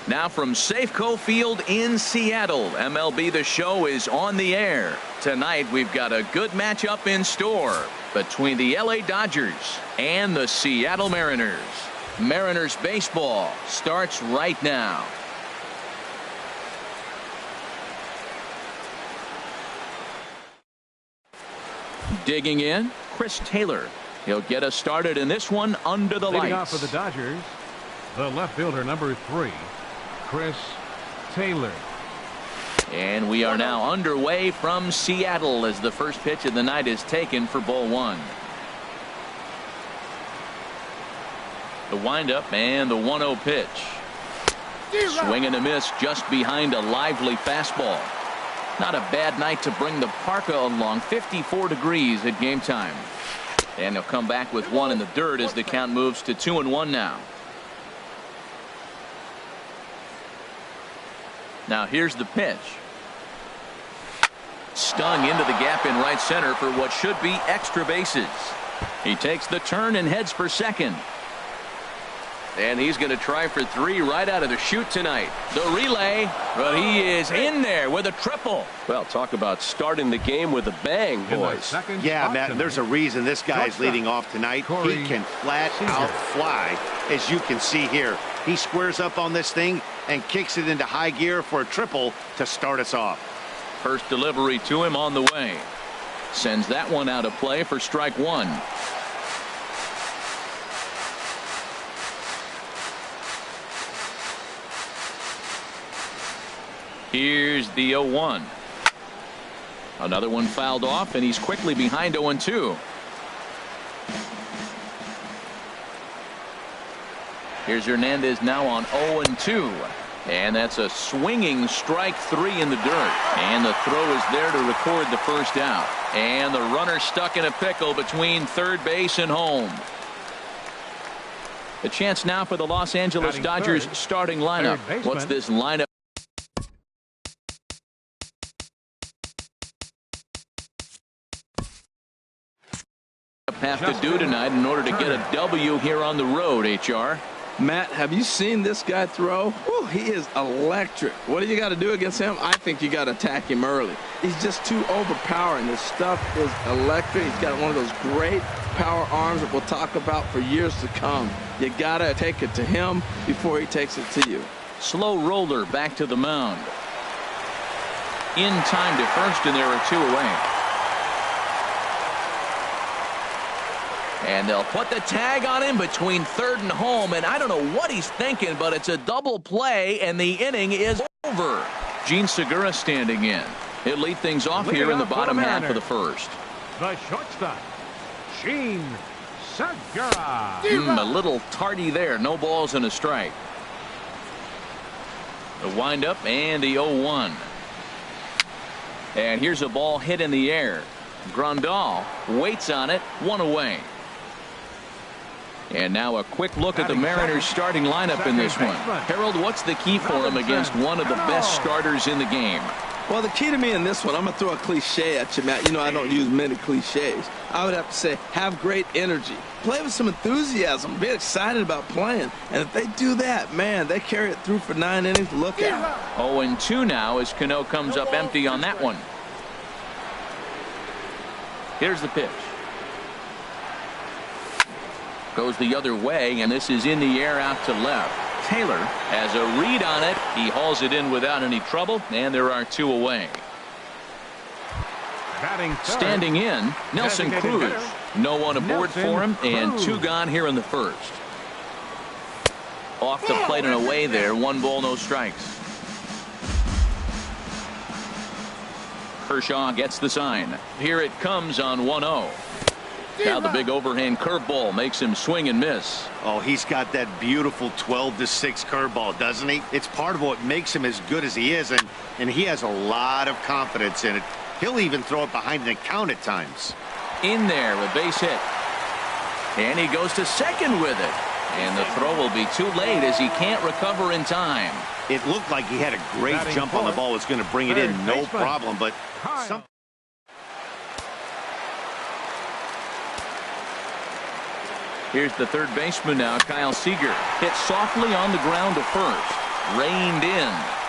Now from Safeco Field in Seattle, MLB The Show is on the air. Tonight we've got a good matchup in store between the LA Dodgers and the Seattle Mariners. Mariners baseball starts right now. Digging in, Chris Taylor. He'll get us started in this one under the lights. Leading off for the Dodgers, the left fielder, number 3, Chris Taylor. And we are now underway from Seattle as the first pitch of the night is taken for ball 1. The windup and the 1-0 pitch. Swing and a miss just behind a lively fastball. Not a bad night to bring the parka along. 54 degrees at game time. And he'll come back with one in the dirt as the count moves to 2-1 now. Now here's the pitch. Stung into the gap in right center for what should be extra bases. He takes the turn and heads for second. And he's going to try for 3 right out of the chute tonight. The relay, but he is in there with a triple. Well, talk about starting the game with a bang, boys. Yeah, Matt, there's a reason this guy's leading off tonight. He can flat out fly, as you can see here. He squares up on this thing and kicks it into high gear for a triple to start us off. First delivery to him on the way. Sends that one out of play for strike 1. Here's the 0-1. Another one fouled off, and he's quickly behind 0-2. Here's Hernandez now on 0-2. And that's a swinging strike 3 in the dirt. And the throw is there to record the first out. And the runner stuck in a pickle between third base and home. The chance now for the Los Angeles Dodgers starting lineup. What's this lineup have to do tonight in order to get a W here on the road, HR? Matt, have you seen this guy throw? Whew, he is electric. What do you got to do against him? I think you got to attack him early. He's just too overpowering. This stuff is electric. He's got one of those great power arms that we'll talk about for years to come. You got to take it to him before he takes it to you. Slow roller back to the mound. In time to first, and there are 2 away. And they'll put the tag on him between third and home, and I don't know what he's thinking, but it's a double play, and the inning is over. Gene Segura standing in. He'll lead things off here in the bottom half of the first. The shortstop, Gene Segura. A little tardy there. No balls and a strike. The windup and the 0-1. And here's a ball hit in the air. Grandal waits on it. 1 away. And now a quick look at the Mariners starting lineup in this one. Harold, what's the key for him against one of the best starters in the game? Well, the key to me in this one, I'm going to throw a cliche at you, Matt. You know I don't use many cliches. I would have to say have great energy. Play with some enthusiasm. Be excited about playing. And if they do that, man, they carry it through for 9 innings. Look out. 0-2 now as Cano comes up empty on that one. Here's the pitch. Goes the other way, and this is in the air out to left. Taylor has a read on it. He hauls it in without any trouble, and there are 2 away. Standing in, Nelson Cruz. No one aboard for him, and 2 gone here in the first. Off the plate and away there. 1 ball, no strikes. Kershaw gets the sign. Here it comes on 1-0. Now the big overhand curveball makes him swing and miss. Oh, he's got that beautiful 12-6 curveball, doesn't he? It's part of what makes him as good as he is, and he has a lot of confidence in it. He'll even throw it behind the count at times. In there, a base hit. And he goes to second with it. And the throw will be too late as he can't recover in time. It looked like he had a great jump on the ball, was going to bring it in, no problem, but some. Here's the third baseman now, Kyle Seager. Hit softly on the ground to first. Reined in,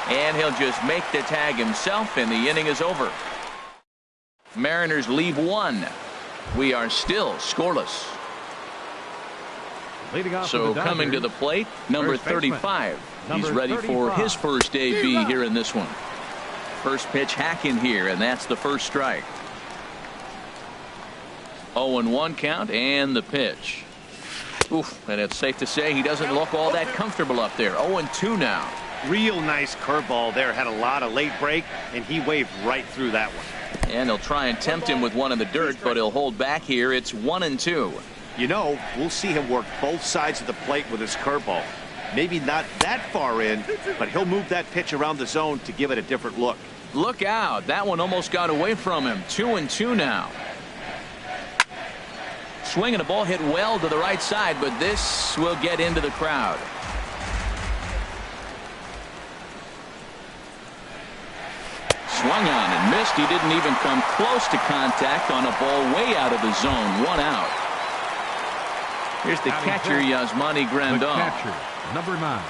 and he'll just make the tag himself, and the inning is over. Mariners leave one. We are still scoreless. So coming to the plate, number 35. He's ready for his first AB here in this one. First pitch hacking here, and that's the first strike. 0-1 count, and the pitch. Oof, and it's safe to say he doesn't look all that comfortable up there. 0-2 now. Real nice curveball there. Had a lot of late break, and he waved right through that one. And they'll try and tempt him with one in the dirt, but he'll hold back here. It's 1-2. You know, we'll see him work both sides of the plate with his curveball. Maybe not that far in, but he'll move that pitch around the zone to give it a different look. Look out. That one almost got away from him. 2-2 now. Swinging a ball hit well to the right side, but this will get into the crowd. Swung on and missed. He didn't even come close to contact on a ball way out of the zone. 1 out. Here's the catcher, Yasmani Grandal. The catcher, number 9,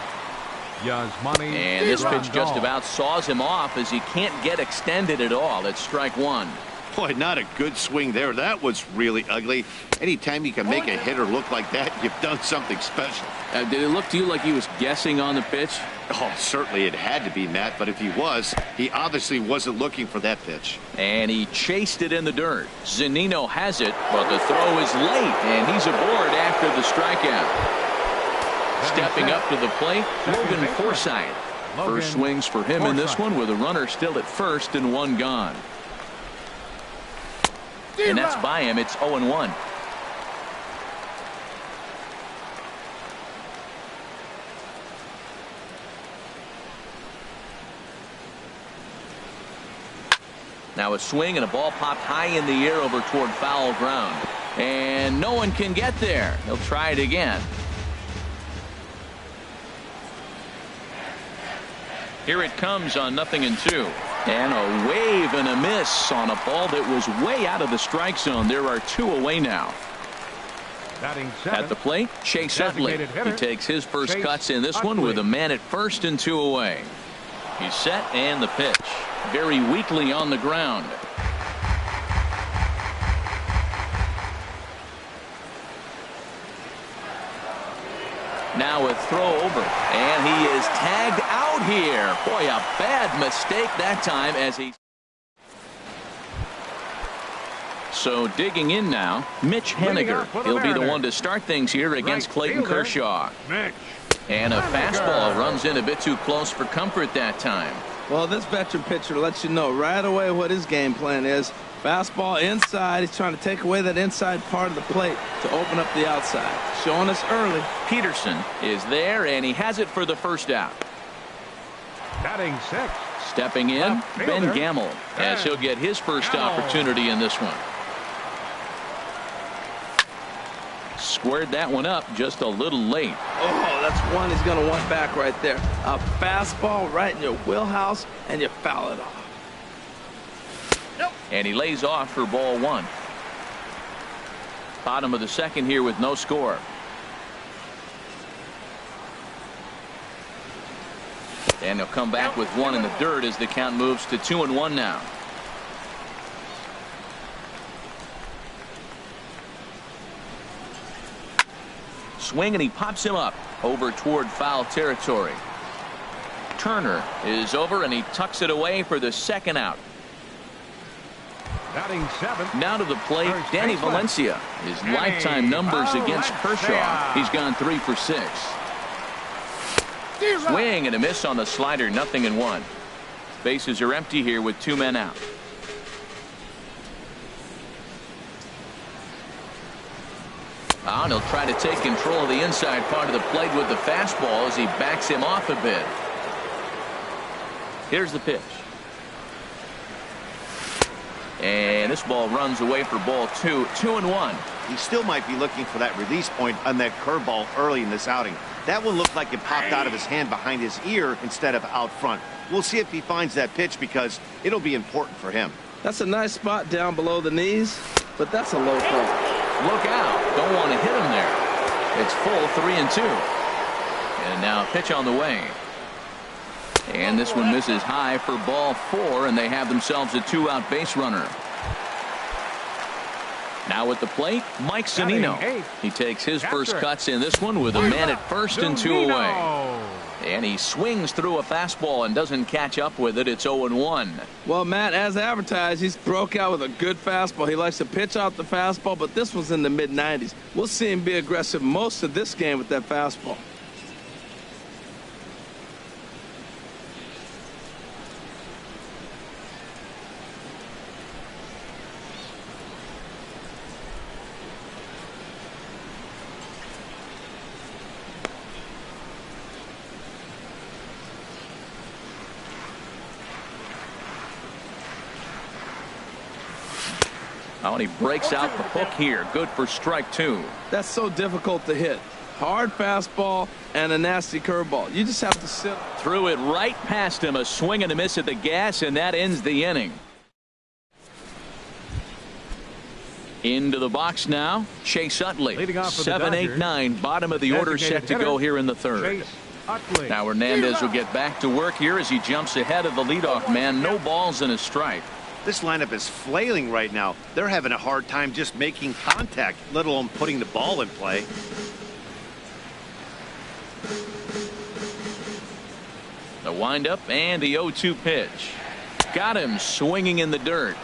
Yasmani. And this pitch just about saws him off as he can't get extended at all. It's strike 1. Boy, not a good swing there. That was really ugly. Anytime you can make a hitter look like that, you've done something special. Did it look to you like he was guessing on the pitch? Oh, certainly it had to be, Matt, but if he was, he obviously wasn't looking for that pitch. And he chased it in the dirt. Zunino has it, but the throw is late, and he's aboard after the strikeout. Stepping up to the plate, Logan Forsythe. First swings for him in this one with a runner still at first and 1 gone. And that's by him. It's 0-1. Now a swing and a ball popped high in the air over toward foul ground. And no one can get there. He'll try it again. Here it comes on 0-2. And a wave and a miss on a ball that was way out of the strike zone. There are 2 away now. At the plate, Chase Utley. He takes his first cuts in this one with a man at first and 2 away. He's set, and the pitch. Very weakly on the ground. Now a throw over, and he is tagged out here. Boy, a bad mistake that time as he. So digging in now, Mitch Haniger. He'll be the one to start things here against Clayton Kershaw. And a fastball runs in a bit too close for comfort that time. Well, this veteran pitcher lets you know right away what his game plan is. Fastball inside. He's trying to take away that inside part of the plate to open up the outside. Showing us early. Peterson is there, and he has it for the first out. Batting 6. Stepping in, Ben Gamble, as he'll get his first opportunity in this one. Squared that one up just a little late. Oh, that's one he's going to want back right there. A fastball right in your wheelhouse, and you foul it off. And he lays off for ball 1. Bottom of the second here with no score. And he'll come back with 1 in the dirt as the count moves to 2-1 now. Swing, and he pops him up over toward foul territory. Turner is over, and he tucks it away for the second out. Batting 7. Now to the plate, Danny Valencia. His lifetime numbers against Kershaw. He's gone 3 for 6. Swing and a miss on the slider. 0-1. Bases are empty here with 2 men out. And he'll try to take control of the inside part of the plate with the fastball as he backs him off a bit. Here's the pitch. And this ball runs away for ball 2. 2-1. He still might be looking for that release point on that curveball early in this outing. That one looked like it popped out of his hand behind his ear instead of out front. We'll see if he finds that pitch because it'll be important for him. That's a nice spot down below the knees, but that's a low throw. Look out. Don't want to hit him there. It's full 3-2. And now a pitch on the way. And this one misses high for ball 4, and they have themselves a 2-out base runner. Now at the plate, Mike Zunino. He takes his first cuts in this one with a man at first and 2 away. And he swings through a fastball and doesn't catch up with it. It's 0-1. Well, Matt, as advertised, he's broke out with a good fastball. He likes to pitch out the fastball, but this one's in the mid-90s. We'll see him be aggressive most of this game with that fastball. Oh, and he breaks out the hook here. Good for strike 2. That's so difficult to hit. Hard fastball and a nasty curveball. You just have to sit. Threw it right past him. A swing and a miss at the gas, and that ends the inning. Into the box now, Chase Utley. 7-8-9, bottom of the order, set to go here in the third. Now Hernandez will get back to work here as he jumps ahead of the leadoff man. No balls and a strike. This lineup is flailing right now. They're having a hard time just making contact, let alone putting the ball in play. The windup and the 0-2 pitch. Got him swinging in the dirt.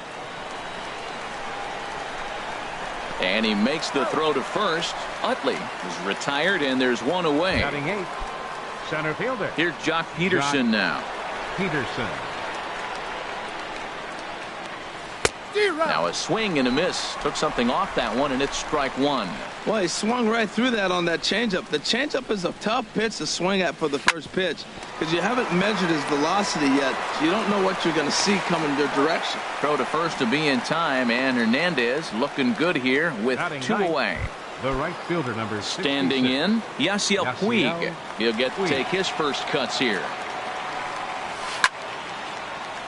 And he makes the throw to first. Utley is retired, and there's one away. Batting 8, center fielder. Here's Jock Peterson now. Peterson. Now a swing and a miss. Took something off that one, and it's strike 1. Well, he swung right through that on that changeup. The changeup is a tough pitch to swing at for the first pitch because you haven't measured his velocity yet. So you don't know what you're going to see coming your direction. Throw to first to be in time, and Hernandez looking good here with 2 away. The right fielder, number 66. Standing in, Yasiel Puig. He'll get to take his first cuts here.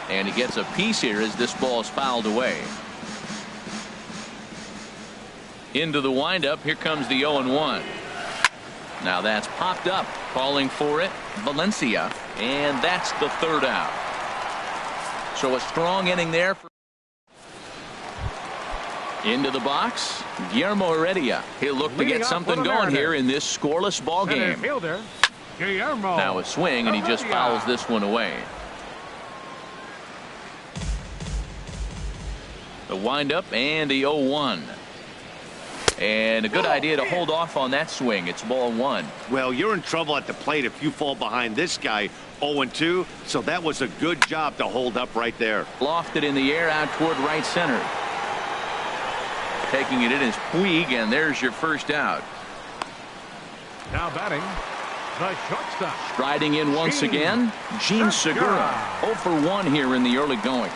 And he gets a piece here as this ball is fouled away. Into the windup. Here comes the 0-1. Now that's popped up. Calling for it, Valencia. And that's the third out. So a strong inning there. Into the box, Guillermo Heredia. He'll look to get something going here in this scoreless ball game. Now a swing, and he just fouls this one away. The windup and the 0-1. And a good idea to hold off on that swing. It's ball 1. Well, you're in trouble at the plate if you fall behind this guy 0-2. So that was a good job to hold up right there. Lofted in the air out toward right center. Taking it in is Puig, and there's your first out. Now batting, the shortstop. Striding in once again, Gene Segura. 0 for 1 here in the early going.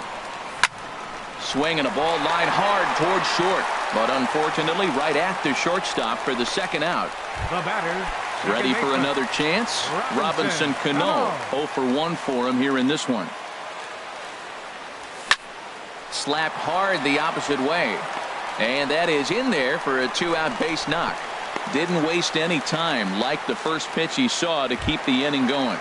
Swing and a ball line hard towards short, but unfortunately right at the shortstop for the second out. The batter, ready for another chance. Robinson Cano. 0 for 1 for him here in this one. Slapped hard the opposite way, and that is in there for a 2-out base knock. Didn't waste any time, like the first pitch he saw, to keep the inning going.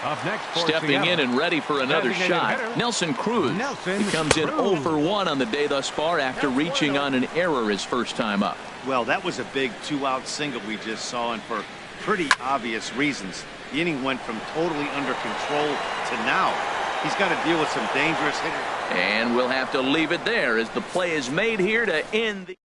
Up next, stepping in and ready for another shot, Nelson Cruz. He comes in 0 for 1 on the day thus far after reaching on an error his first time up. Well, that was a big 2-out single we just saw, and for pretty obvious reasons. The inning went from totally under control to now. He's got to deal with some dangerous hitters. And we'll have to leave it there as the play is made here to end the...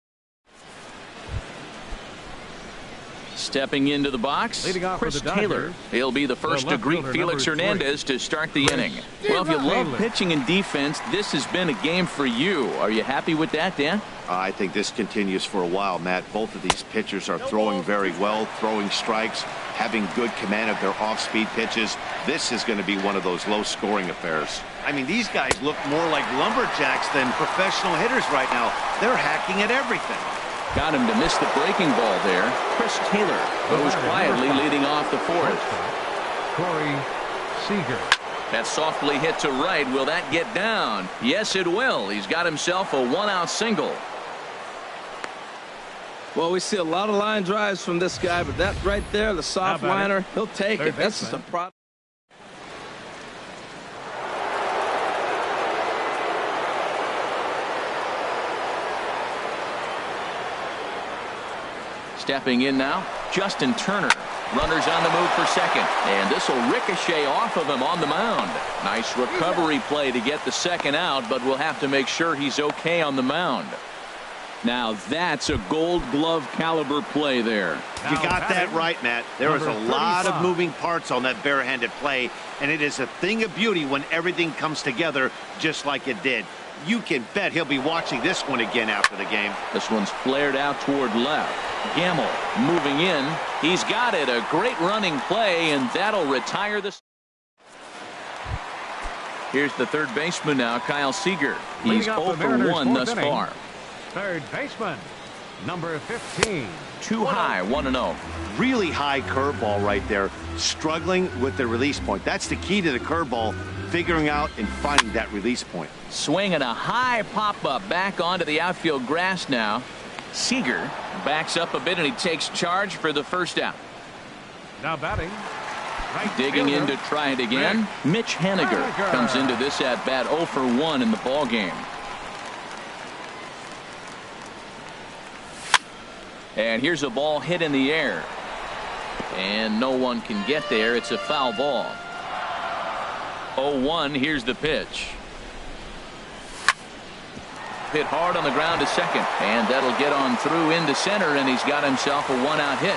Stepping into the box, Chris Taylor. He'll be the first to greet Felix Hernandez to start the inning. Well, if you love pitching and defense, this has been a game for you. Are you happy with that, Dan? I think this continues for a while, Matt. Both of these pitchers are throwing very well, throwing strikes, having good command of their off-speed pitches. This is going to be one of those low-scoring affairs. I mean, these guys look more like lumberjacks than professional hitters right now. They're hacking at everything. Got him to miss the breaking ball there. Chris Taylor goes quietly leading off the fourth. Corey Seager. That softly hit to right. Will that get down? Yes, it will. He's got himself a 1-out single. Well, we see a lot of line drives from this guy, but that right there, the soft liner, he'll take it. That's just a product. Stepping in now, Justin Turner. Runners on the move for second. And this will ricochet off of him on the mound. Nice recovery play to get the second out, but we'll have to make sure he's okay on the mound. Now that's a Gold Glove caliber play there. You got that right, Matt. There was a lot of moving parts on that barehanded play, and it is a thing of beauty when everything comes together just like it did. You can bet he'll be watching this one again after the game. This one's flared out toward left. Gamble moving in. He's got it. A great running play, and that'll retire this. Here's the third baseman now, Kyle Seager. He's 0 for 1 thus far. Third baseman, number 15. Too high, 1-0. Really high curveball right there. Struggling with the release point. That's the key to the curveball, figuring out and finding that release point. Swinging a high pop-up back onto the outfield grass now. Seager backs up a bit, and he takes charge for the first out. Now batting. Right Digging fielder. in to try it again. Mitch Haniger comes into this at-bat 0 for 1 in the ballgame. And here's a ball hit in the air. And no one can get there. It's a foul ball. 0-1. Here's the pitch. Hit hard on the ground to second. And that'll get on through into center, and he's got himself a one-out hit.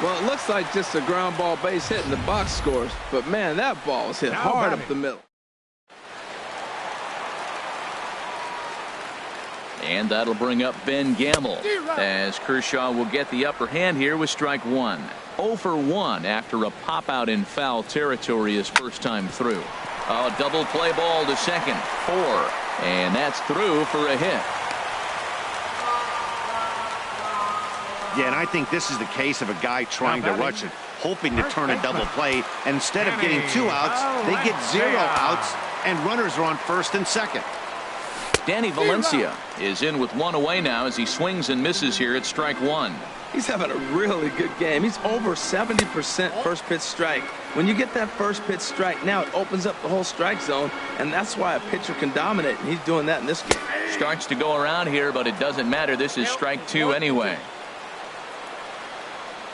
Well, it looks like just a ground ball base hit in the box scores. But, man, that ball was hit hard up the middle. And that'll bring up Ben Gamble, as Kershaw will get the upper hand here with strike one. 0 for 1 after a pop out in foul territory his first time through. A double play ball to second. 4. And that's through for a hit. Yeah, and I think this is the case of a guy trying to rush it, hoping to turn a double play, and instead of getting 2 outs, they get 0 outs, and runners are on first and second. Danny Valencia is in with 1 away now as he swings and misses here at strike 1. He's having a really good game. He's over 70% first pitch strike. When you get that first pitch strike, now it opens up the whole strike zone, and that's why a pitcher can dominate, and he's doing that in this game. Starts to go around here, but it doesn't matter. This is strike 2 anyway.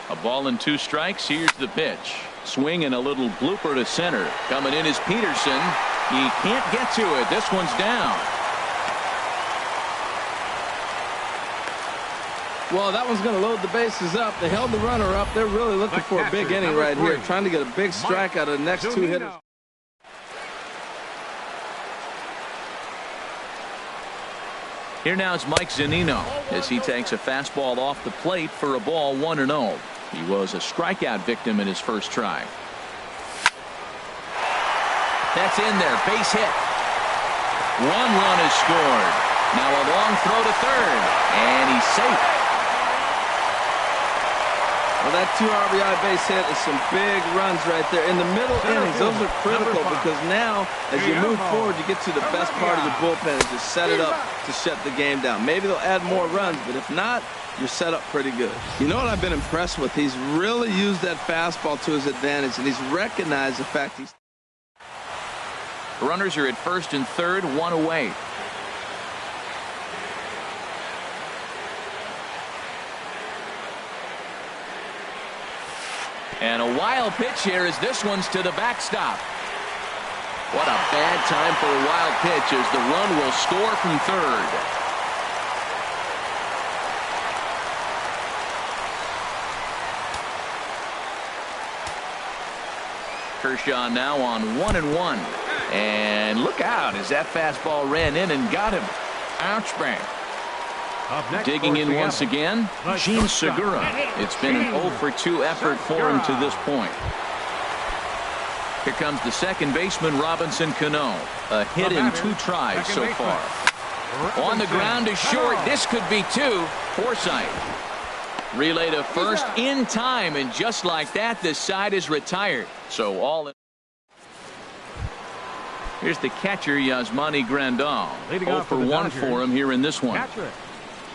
A ball and 2 strikes. Here's the pitch. Swing and a little blooper to center. Coming in is Peterson. He can't get to it. This one's down. Well, that one's going to load the bases up. They held the runner up. They're really looking for a big inning right here, trying to get a big strike out of the next 2 hitters. Here now is Mike Zunino as he takes a fastball off the plate for a ball 1-0. He was a strikeout victim in his first try. That's in there. Base hit. 1 run is scored. Now a long throw to third, and he's safe. Well, that 2 RBI base hit is some big runs right there. In the middle innings, those are critical because now, as you move forward, you get to the best part of your bullpen and just set it up to shut the game down. Maybe they'll add more runs, but if not, you're set up pretty good. You know what I've been impressed with? He's really used that fastball to his advantage, and he's recognized the fact he's... Runners are at first and third, 1 away. And a wild pitch here as this one's to the backstop. What a bad time for a wild pitch as the run will score from third. Kershaw now on 1-1. And look out as that fastball ran in and got him. Ouch bang. Digging in once again, Gene Segura. It's been an 0 for 2 effort for him to this point. Here comes the second baseman, Robinson Cano. A hit in 2 tries so far. On the ground to short. This could be 2. Forsythe. Relay to first in time, and just like that, this side is retired. So all in. Here's the catcher, Yasmani Grandal. 0 for 1 for him here in this one.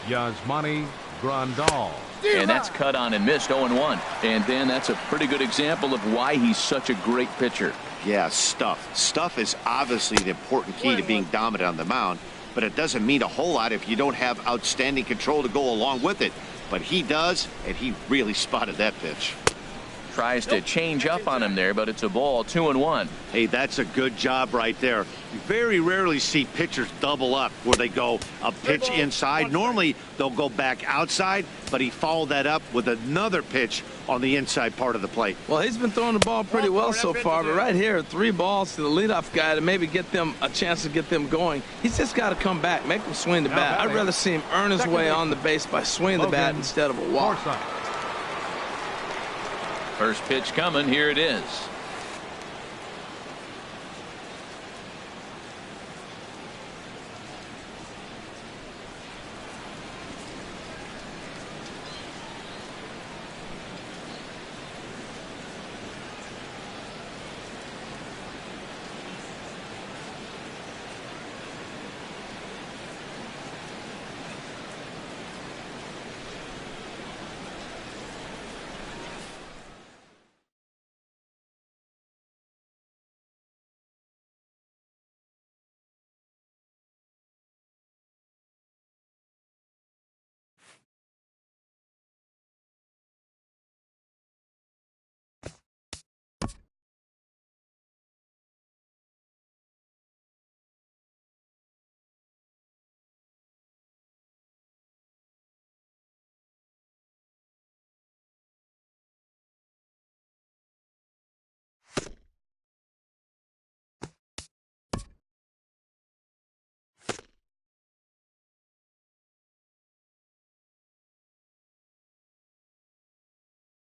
Yasmani Grandal. And that's cut on and missed, 0-1. And then that's a pretty good example of why he's such a great pitcher. Yeah, stuff. Stuff is obviously the important key to being dominant on the mound, but it doesn't mean a whole lot if you don't have outstanding control to go along with it. but he does, and he really spotted that pitch. Tries to change up on him there, but it's a ball, 2-1. Hey, that's a good job right there. You very rarely see pitchers double up where they go a pitch inside. Normally, they'll go back outside, but he followed that up with another pitch on the inside part of the plate. Well, he's been throwing the ball pretty well so far, but right here, 3 balls to the leadoff guy to maybe get them a chance to get them going. He's just got to come back, make him swing the bat. I'd rather see him earn his way on the base by swinging the bat instead of a walk. First pitch coming, here it is.